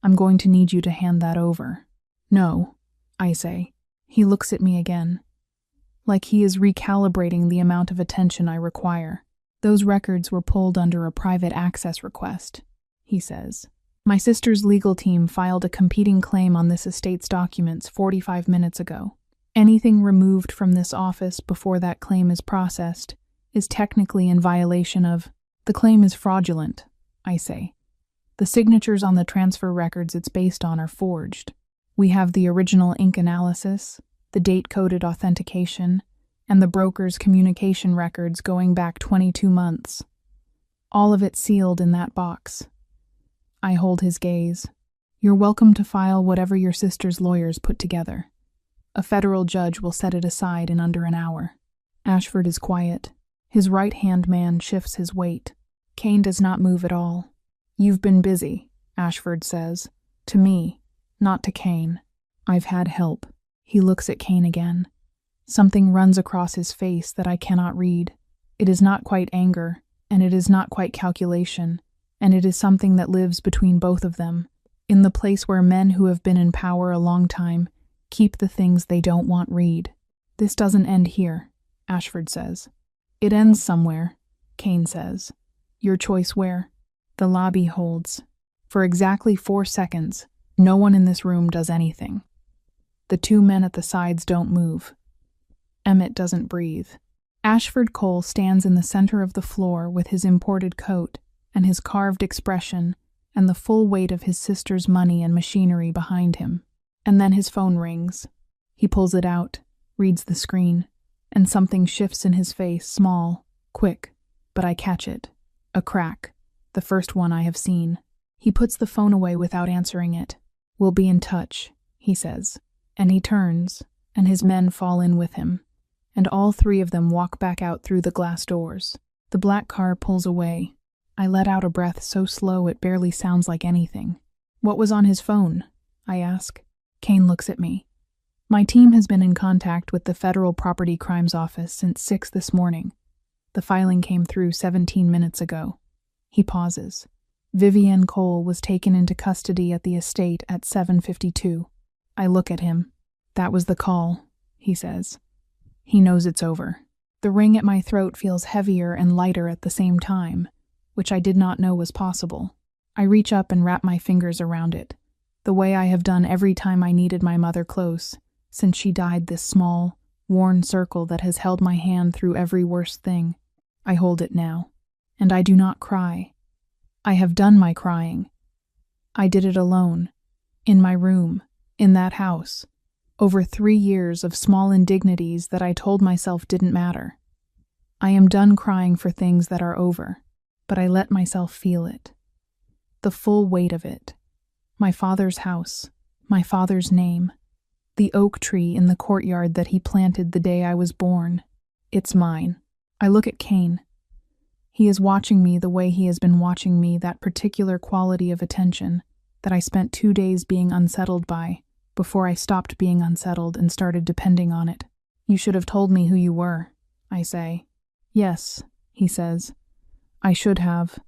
"I'm going to need you to hand that over." "No," I say. He looks at me again, like he is recalibrating the amount of attention I require. "Those records were pulled under a private access request," he says. "My sister's legal team filed a competing claim on this estate's documents 45 minutes ago. Anything removed from this office before that claim is processed is technically in violation of—" "The claim is fraudulent," I say. "The signatures on the transfer records it's based on are forged. We have the original ink analysis, the date-coded authentication, and the broker's communication records going back 22 months. All of it sealed in that box." I hold his gaze. "You're welcome to file whatever your sister's lawyers put together. A federal judge will set it aside in under an hour." Ashford is quiet. His right-hand man shifts his weight. Kane does not move at all. "You've been busy," Ashford says. To me, not to Kane. "I've had help." He looks at Kane again. Something runs across his face that I cannot read. It is not quite anger, and it is not quite calculation, and it is something that lives between both of them, in the place where men who have been in power a long time Keep the things they don't want read. This doesn't end here, Ashford says. It ends somewhere, Kane says. Your choice where? The lobby holds. For exactly 4 seconds, no one in this room does anything. The 2 men at the sides don't move. Emmett doesn't breathe. Ashford Cole stands in the center of the floor with his imported coat and his carved expression and the full weight of his sister's money and machinery behind him. And then his phone rings. He pulls it out, reads the screen, and something shifts in his face, small, quick, but I catch it. A crack, the first one I have seen. He puts the phone away without answering it. We'll be in touch, he says. And he turns, and his men fall in with him. And all 3 of them walk back out through the glass doors. The black car pulls away. I let out a breath so slow it barely sounds like anything. What was on his phone? I ask. Kane looks at me. My team has been in contact with the Federal Property Crimes Office since 6 this morning. The filing came through 17 minutes ago. He pauses. Vivienne Cole was taken into custody at the estate at 7:52. I look at him. That was the call, he says. He knows it's over. The ring at my throat feels heavier and lighter at the same time, which I did not know was possible. I reach up and wrap my fingers around it, the way I have done every time I needed my mother close, since she died, this small, worn circle that has held my hand through every worst thing. I hold it now, and I do not cry. I have done my crying. I did it alone, in my room, in that house, over 3 years of small indignities that I told myself didn't matter. I am done crying for things that are over, but I let myself feel it. The full weight of it. My father's house, my father's name, the oak tree in the courtyard that he planted the day I was born. It's mine. I look at Kane. He is watching me the way he has been watching me, that particular quality of attention that I spent 2 days being unsettled by, before I stopped being unsettled and started depending on it. You should have told me who you were, I say. Yes, he says. I should have.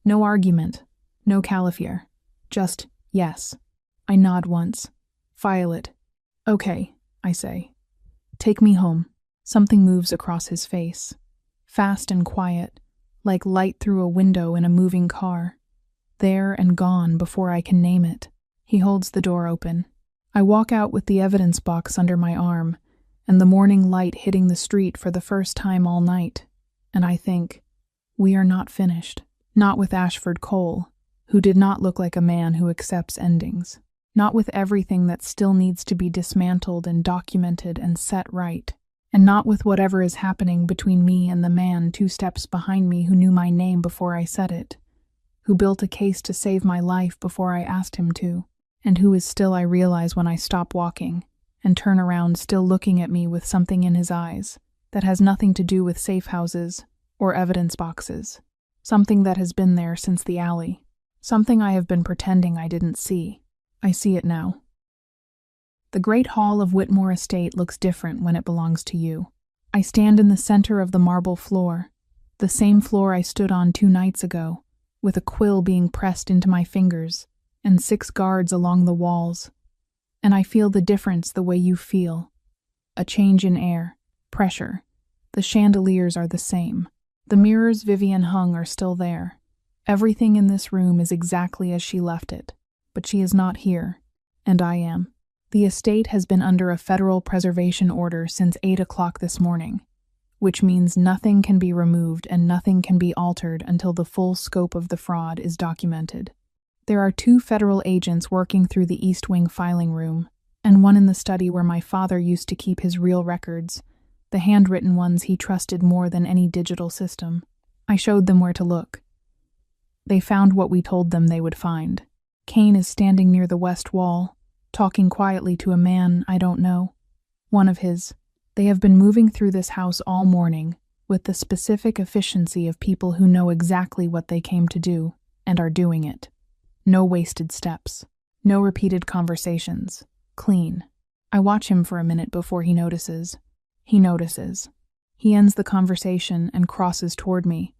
No argument, no califier. Just yes. I nod once. File it. Okay, I say. Take me home. Something moves across his face. Fast and quiet, like light through a window in a moving car. There and gone before I can name it. He holds the door open. I walk out with the evidence box under my arm, and the morning light hitting the street for the first time all night, and I think, we are not finished. Not with Ashford Cole, who did not look like a man who accepts endings. Not with everything that still needs to be dismantled and documented and set right. And not with whatever is happening between me and the man 2 steps behind me who knew my name before I said it, who built a case to save my life before I asked him to, and who is still, I realize when I stop walking and turn around, still looking at me with something in his eyes that has nothing to do with safe houses or evidence boxes. Something that has been there since the alley. Something I have been pretending I didn't see. I see it now. The great hall of Whitmore Estate looks different when it belongs to you. I stand in the center of the marble floor, the same floor I stood on 2 nights ago, with a quill being pressed into my fingers, and 6 guards along the walls. And I feel the difference the way you feel. A change in air, pressure. The chandeliers are the same. The mirrors Vivienne hung are still there. Everything in this room is exactly as she left it. But she is not here, and I am. The estate has been under a federal preservation order since 8 o'clock this morning, which means nothing can be removed and nothing can be altered until the full scope of the fraud is documented. There are 2 federal agents working through the East Wing filing room, and one in the study where my father used to keep his real records, the handwritten ones he trusted more than any digital system. I showed them where to look. They found what we told them they would find. Kane is standing near the west wall, talking quietly to a man I don't know. One of his. They have been moving through this house all morning, with the specific efficiency of people who know exactly what they came to do, and are doing it. No wasted steps. No repeated conversations. Clean. I watch him for a minute before he notices. He notices. He ends the conversation and crosses toward me,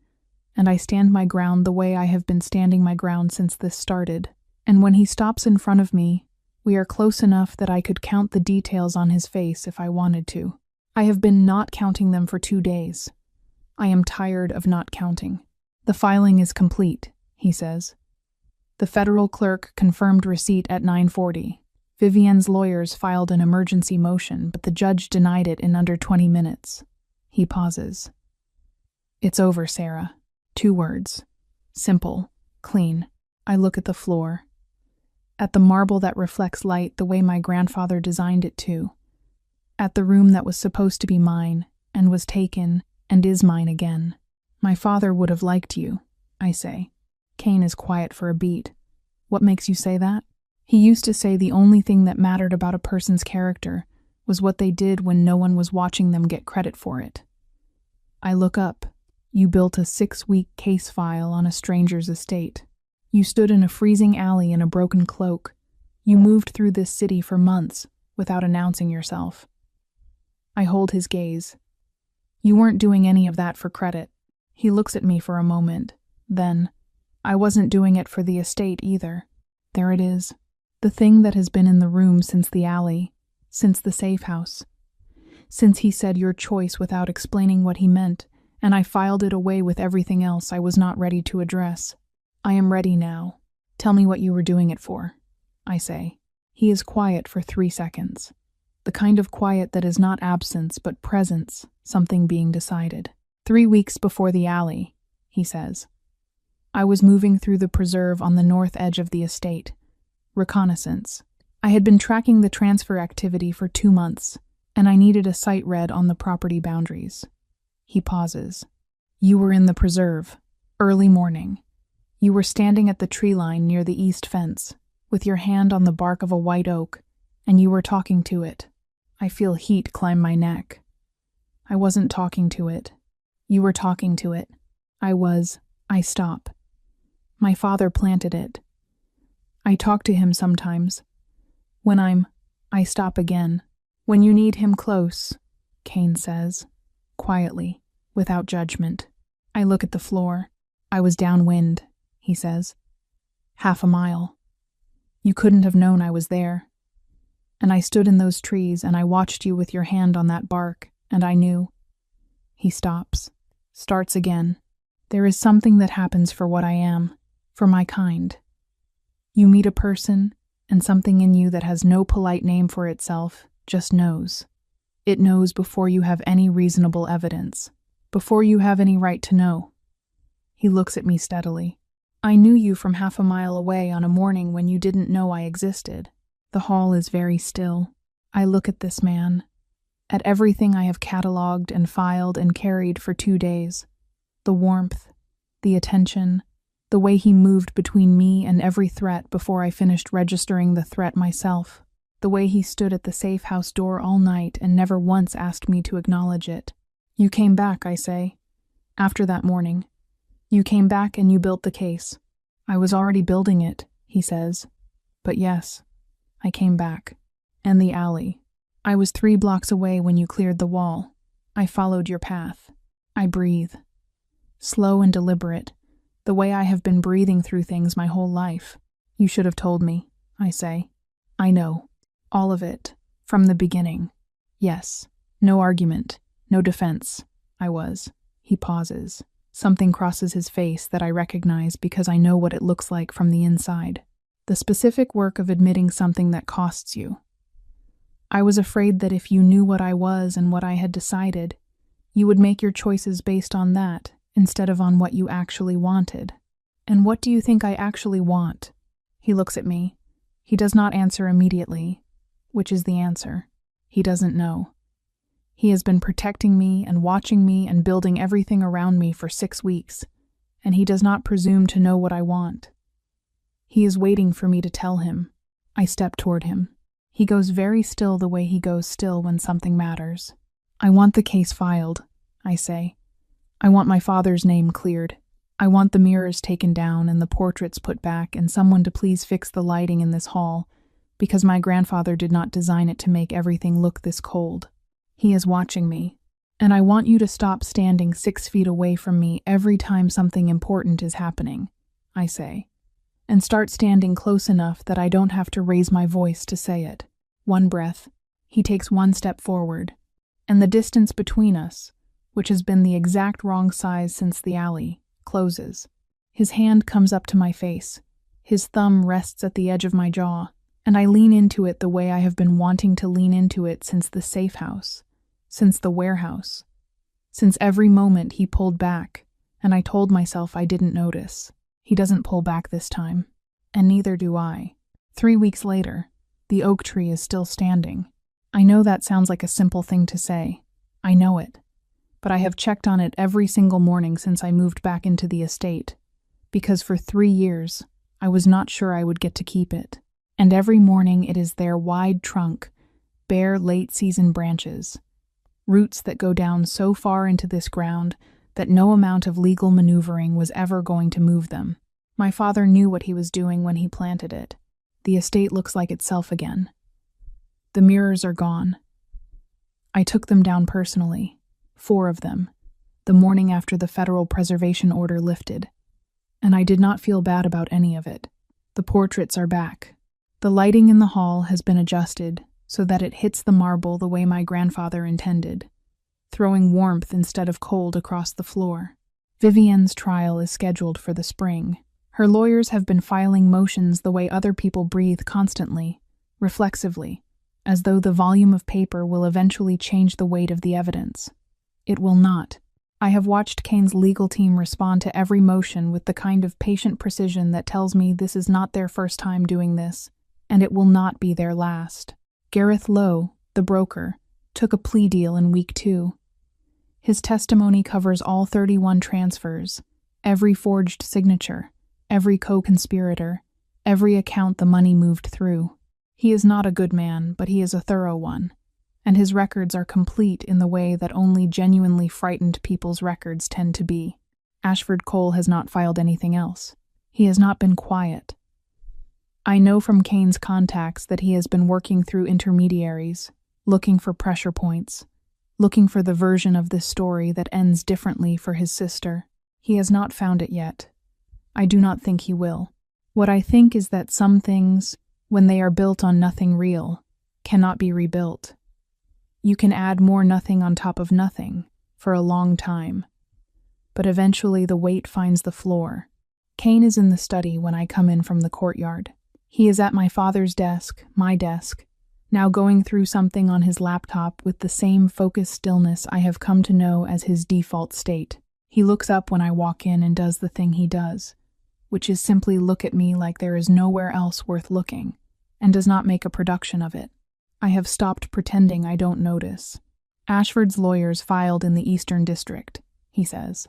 and I stand my ground the way I have been standing my ground since this started. And when he stops in front of me, We are close enough that I could count the details on his face if I wanted to. I have been not counting them for 2 days. I am tired of not counting. The filing is complete, he says. The federal clerk confirmed receipt at 9:40. Vivienne's lawyers filed an emergency motion, but the judge denied it in under 20 minutes. He pauses. It's over, Sarah. 2 words. Simple. Clean. I look at the floor. At the marble that reflects light the way my grandfather designed it to. At the room that was supposed to be mine, and was taken, and is mine again. My father would have liked you, I say. Kane is quiet for a beat. What makes you say that? He used to say the only thing that mattered about a person's character was what they did when no one was watching them get credit for it. I look up. You built a 6-week case file on a stranger's estate. You stood in a freezing alley in a broken cloak. You moved through this city for months without announcing yourself. I hold his gaze. You weren't doing any of that for credit. He looks at me for a moment. Then, I wasn't doing it for the estate either. There it is. The thing that has been in the room since the alley, since the safe house. Since he said your choice without explaining what he meant, and I filed it away with everything else I was not ready to address. I am ready now. Tell me what you were doing it for, I say. He is quiet for 3 seconds. The kind of quiet that is not absence but presence, something being decided. 3 weeks before the alley, he says. I was moving through the preserve on the north edge of the estate. Reconnaissance. I had been tracking the transfer activity for 2 months, and I needed a site read on the property boundaries. He pauses. You were in the preserve. Early morning. You were standing at the tree line near the east fence, with your hand on the bark of a white oak, and you were talking to it. I feel heat climb my neck. I wasn't talking to it. You were talking to it. I stop. My father planted it. I talk to him sometimes. When I stop again. When you need him close, Kane says, quietly, without judgment. I look at the floor. I was downwind, he says. 1/2 mile. You couldn't have known I was there. And I stood in those trees and I watched you with your hand on that bark, and I knew. He stops. Starts again. There is something that happens for what I am, for my kind. You meet a person, and something in you that has no polite name for itself just knows. It knows before you have any reasonable evidence, before you have any right to know. He looks at me steadily. I knew you from 1/2 mile away on a morning when you didn't know I existed. The hall is very still. I look at this man, at everything I have cataloged and filed and carried for 2 days. The warmth, the attention, the way he moved between me and every threat before I finished registering the threat myself. The way he stood at the safe house door all night and never once asked me to acknowledge it. You came back, I say. After that morning. You came back and you built the case. I was already building it, he says. But yes, I came back. And the alley. I was 3 blocks away when you cleared the wall. I followed your path. I breathe. Slow and deliberate, the way I have been breathing through things my whole life. You should have told me, I say. I know. All of it. From the beginning. Yes. No argument. No defense. He pauses. Something crosses his face that I recognize because I know what it looks like from the inside. The specific work of admitting something that costs you. I was afraid that if you knew what I was and what I had decided, you would make your choices based on that instead of on what you actually wanted. And what do you think I actually want? He looks at me. He does not answer immediately, which is the answer. He doesn't know. He has been protecting me and watching me and building everything around me for 6 weeks, and he does not presume to know what I want. He is waiting for me to tell him. I step toward him. He goes very still the way he goes still when something matters. I want the case filed, I say. I want my father's name cleared. I want the mirrors taken down and the portraits put back and someone to please fix the lighting in this hall, because my grandfather did not design it to make everything look this cold. He is watching me, and I want you to stop standing 6 feet away from me every time something important is happening, I say. and start standing close enough that I don't have to raise my voice to say it. One breath. He takes one step forward, and the distance between us, which has been the exact wrong size since the alley, closes. His hand comes up to my face. His thumb rests at the edge of my jaw, and I lean into it the way I have been wanting to lean into it since the safe house, since the warehouse, since every moment he pulled back, and I told myself I didn't notice. He doesn't pull back this time, and neither do I. 3 weeks later, the oak tree is still standing. I know that sounds like a simple thing to say. I know it. But I have checked on it every single morning since I moved back into the estate, because for 3 years, I was not sure I would get to keep it. And every morning it is their wide trunk, bare late-season branches, roots that go down so far into this ground that no amount of legal maneuvering was ever going to move them. My father knew what he was doing when he planted it. The estate looks like itself again. The mirrors are gone. I took them down personally, 4 of them, the morning after the federal preservation order lifted, and I did not feel bad about any of it. The portraits are back. The lighting in the hall has been adjusted so that it hits the marble the way my grandfather intended, throwing warmth instead of cold across the floor. Vivienne's trial is scheduled for the spring. Her lawyers have been filing motions the way other people breathe constantly, reflexively, as though the volume of paper will eventually change the weight of the evidence. It will not. I have watched Kane's legal team respond to every motion with the kind of patient precision that tells me this is not their first time doing this, and it will not be their last. Gareth Lowe, the broker, took a plea deal in week 2. His testimony covers all 31 transfers, every forged signature, every co-conspirator, every account the money moved through. He is not a good man, but he is a thorough one, and his records are complete in the way that only genuinely frightened people's records tend to be. Ashford Cole has not filed anything else. He has not been quiet. I know from Kane's contacts that he has been working through intermediaries, looking for pressure points, looking for the version of this story that ends differently for his sister. He has not found it yet. I do not think he will. What I think is that some things, when they are built on nothing real, cannot be rebuilt. You can add more nothing on top of nothing for a long time, but eventually the weight finds the floor. Kane is in the study when I come in from the courtyard. He is at my father's desk, my desk, now going through something on his laptop with the same focused stillness I have come to know as his default state. He looks up when I walk in and does the thing he does, which is simply look at me like there is nowhere else worth looking, and does not make a production of it. I have stopped pretending I don't notice. Ashford's lawyers filed in the Eastern District, he says.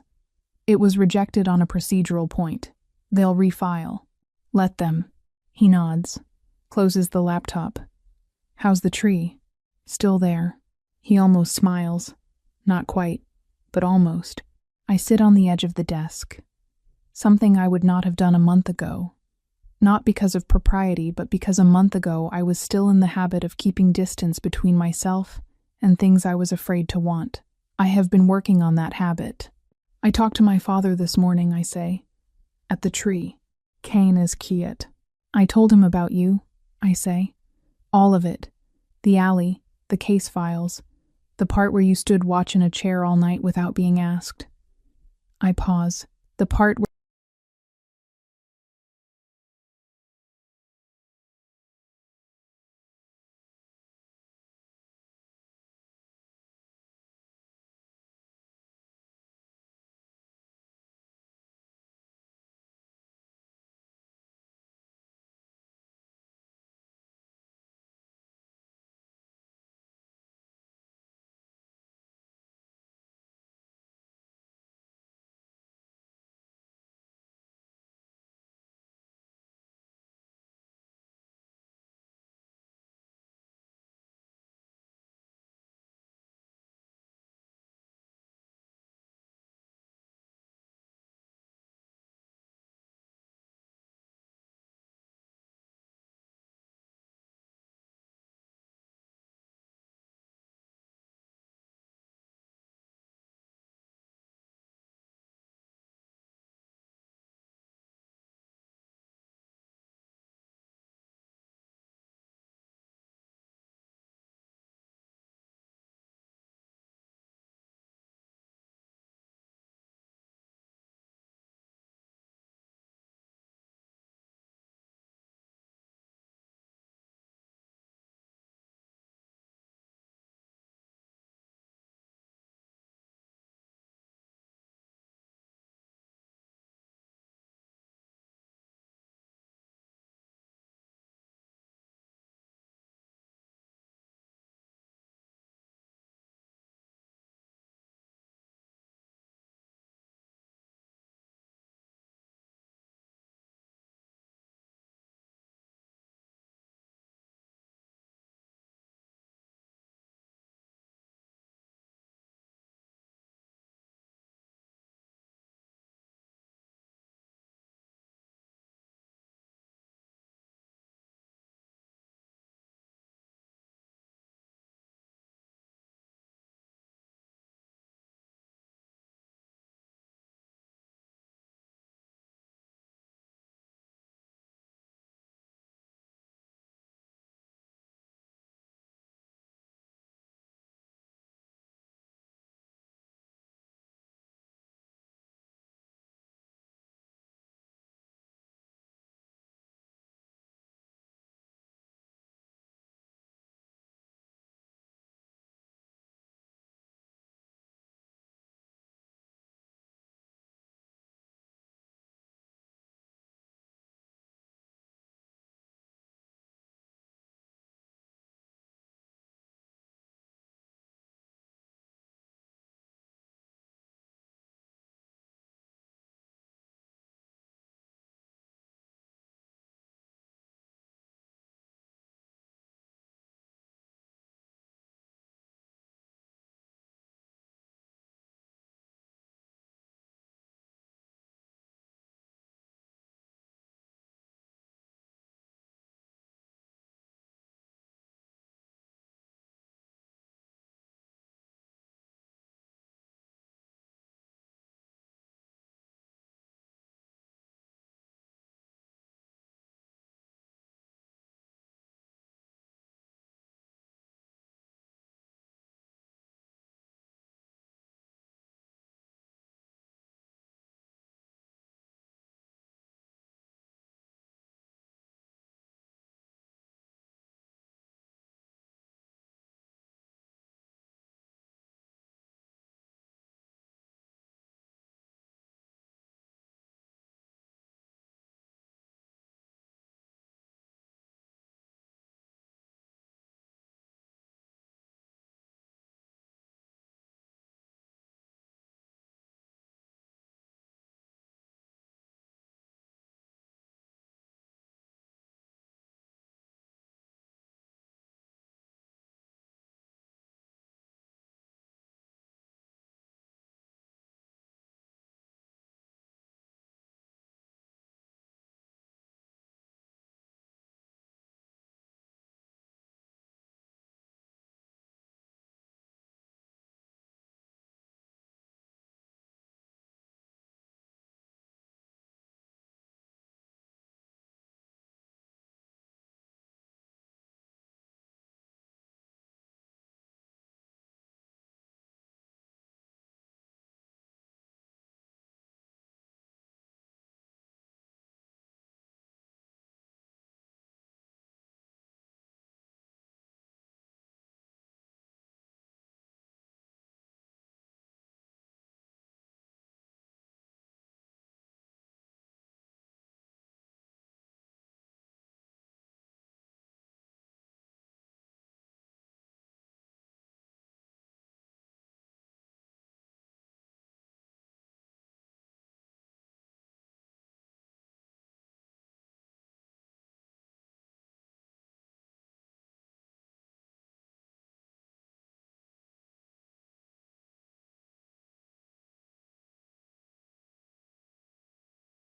It was rejected on a procedural point. They'll refile. Let them. He nods, closes the laptop. How's the tree? Still there. He almost smiles. Not quite, but almost. I sit on the edge of the desk. Something I would not have done a month ago. Not because of propriety, but because a month ago I was still in the habit of keeping distance between myself and things I was afraid to want. I have been working on that habit. I talked to my father this morning, I say. At the tree. Kane is quiet. I told him about you, I say. All of it. The alley, the case files, the part where you stood watch in a chair all night without being asked. I pause. The part where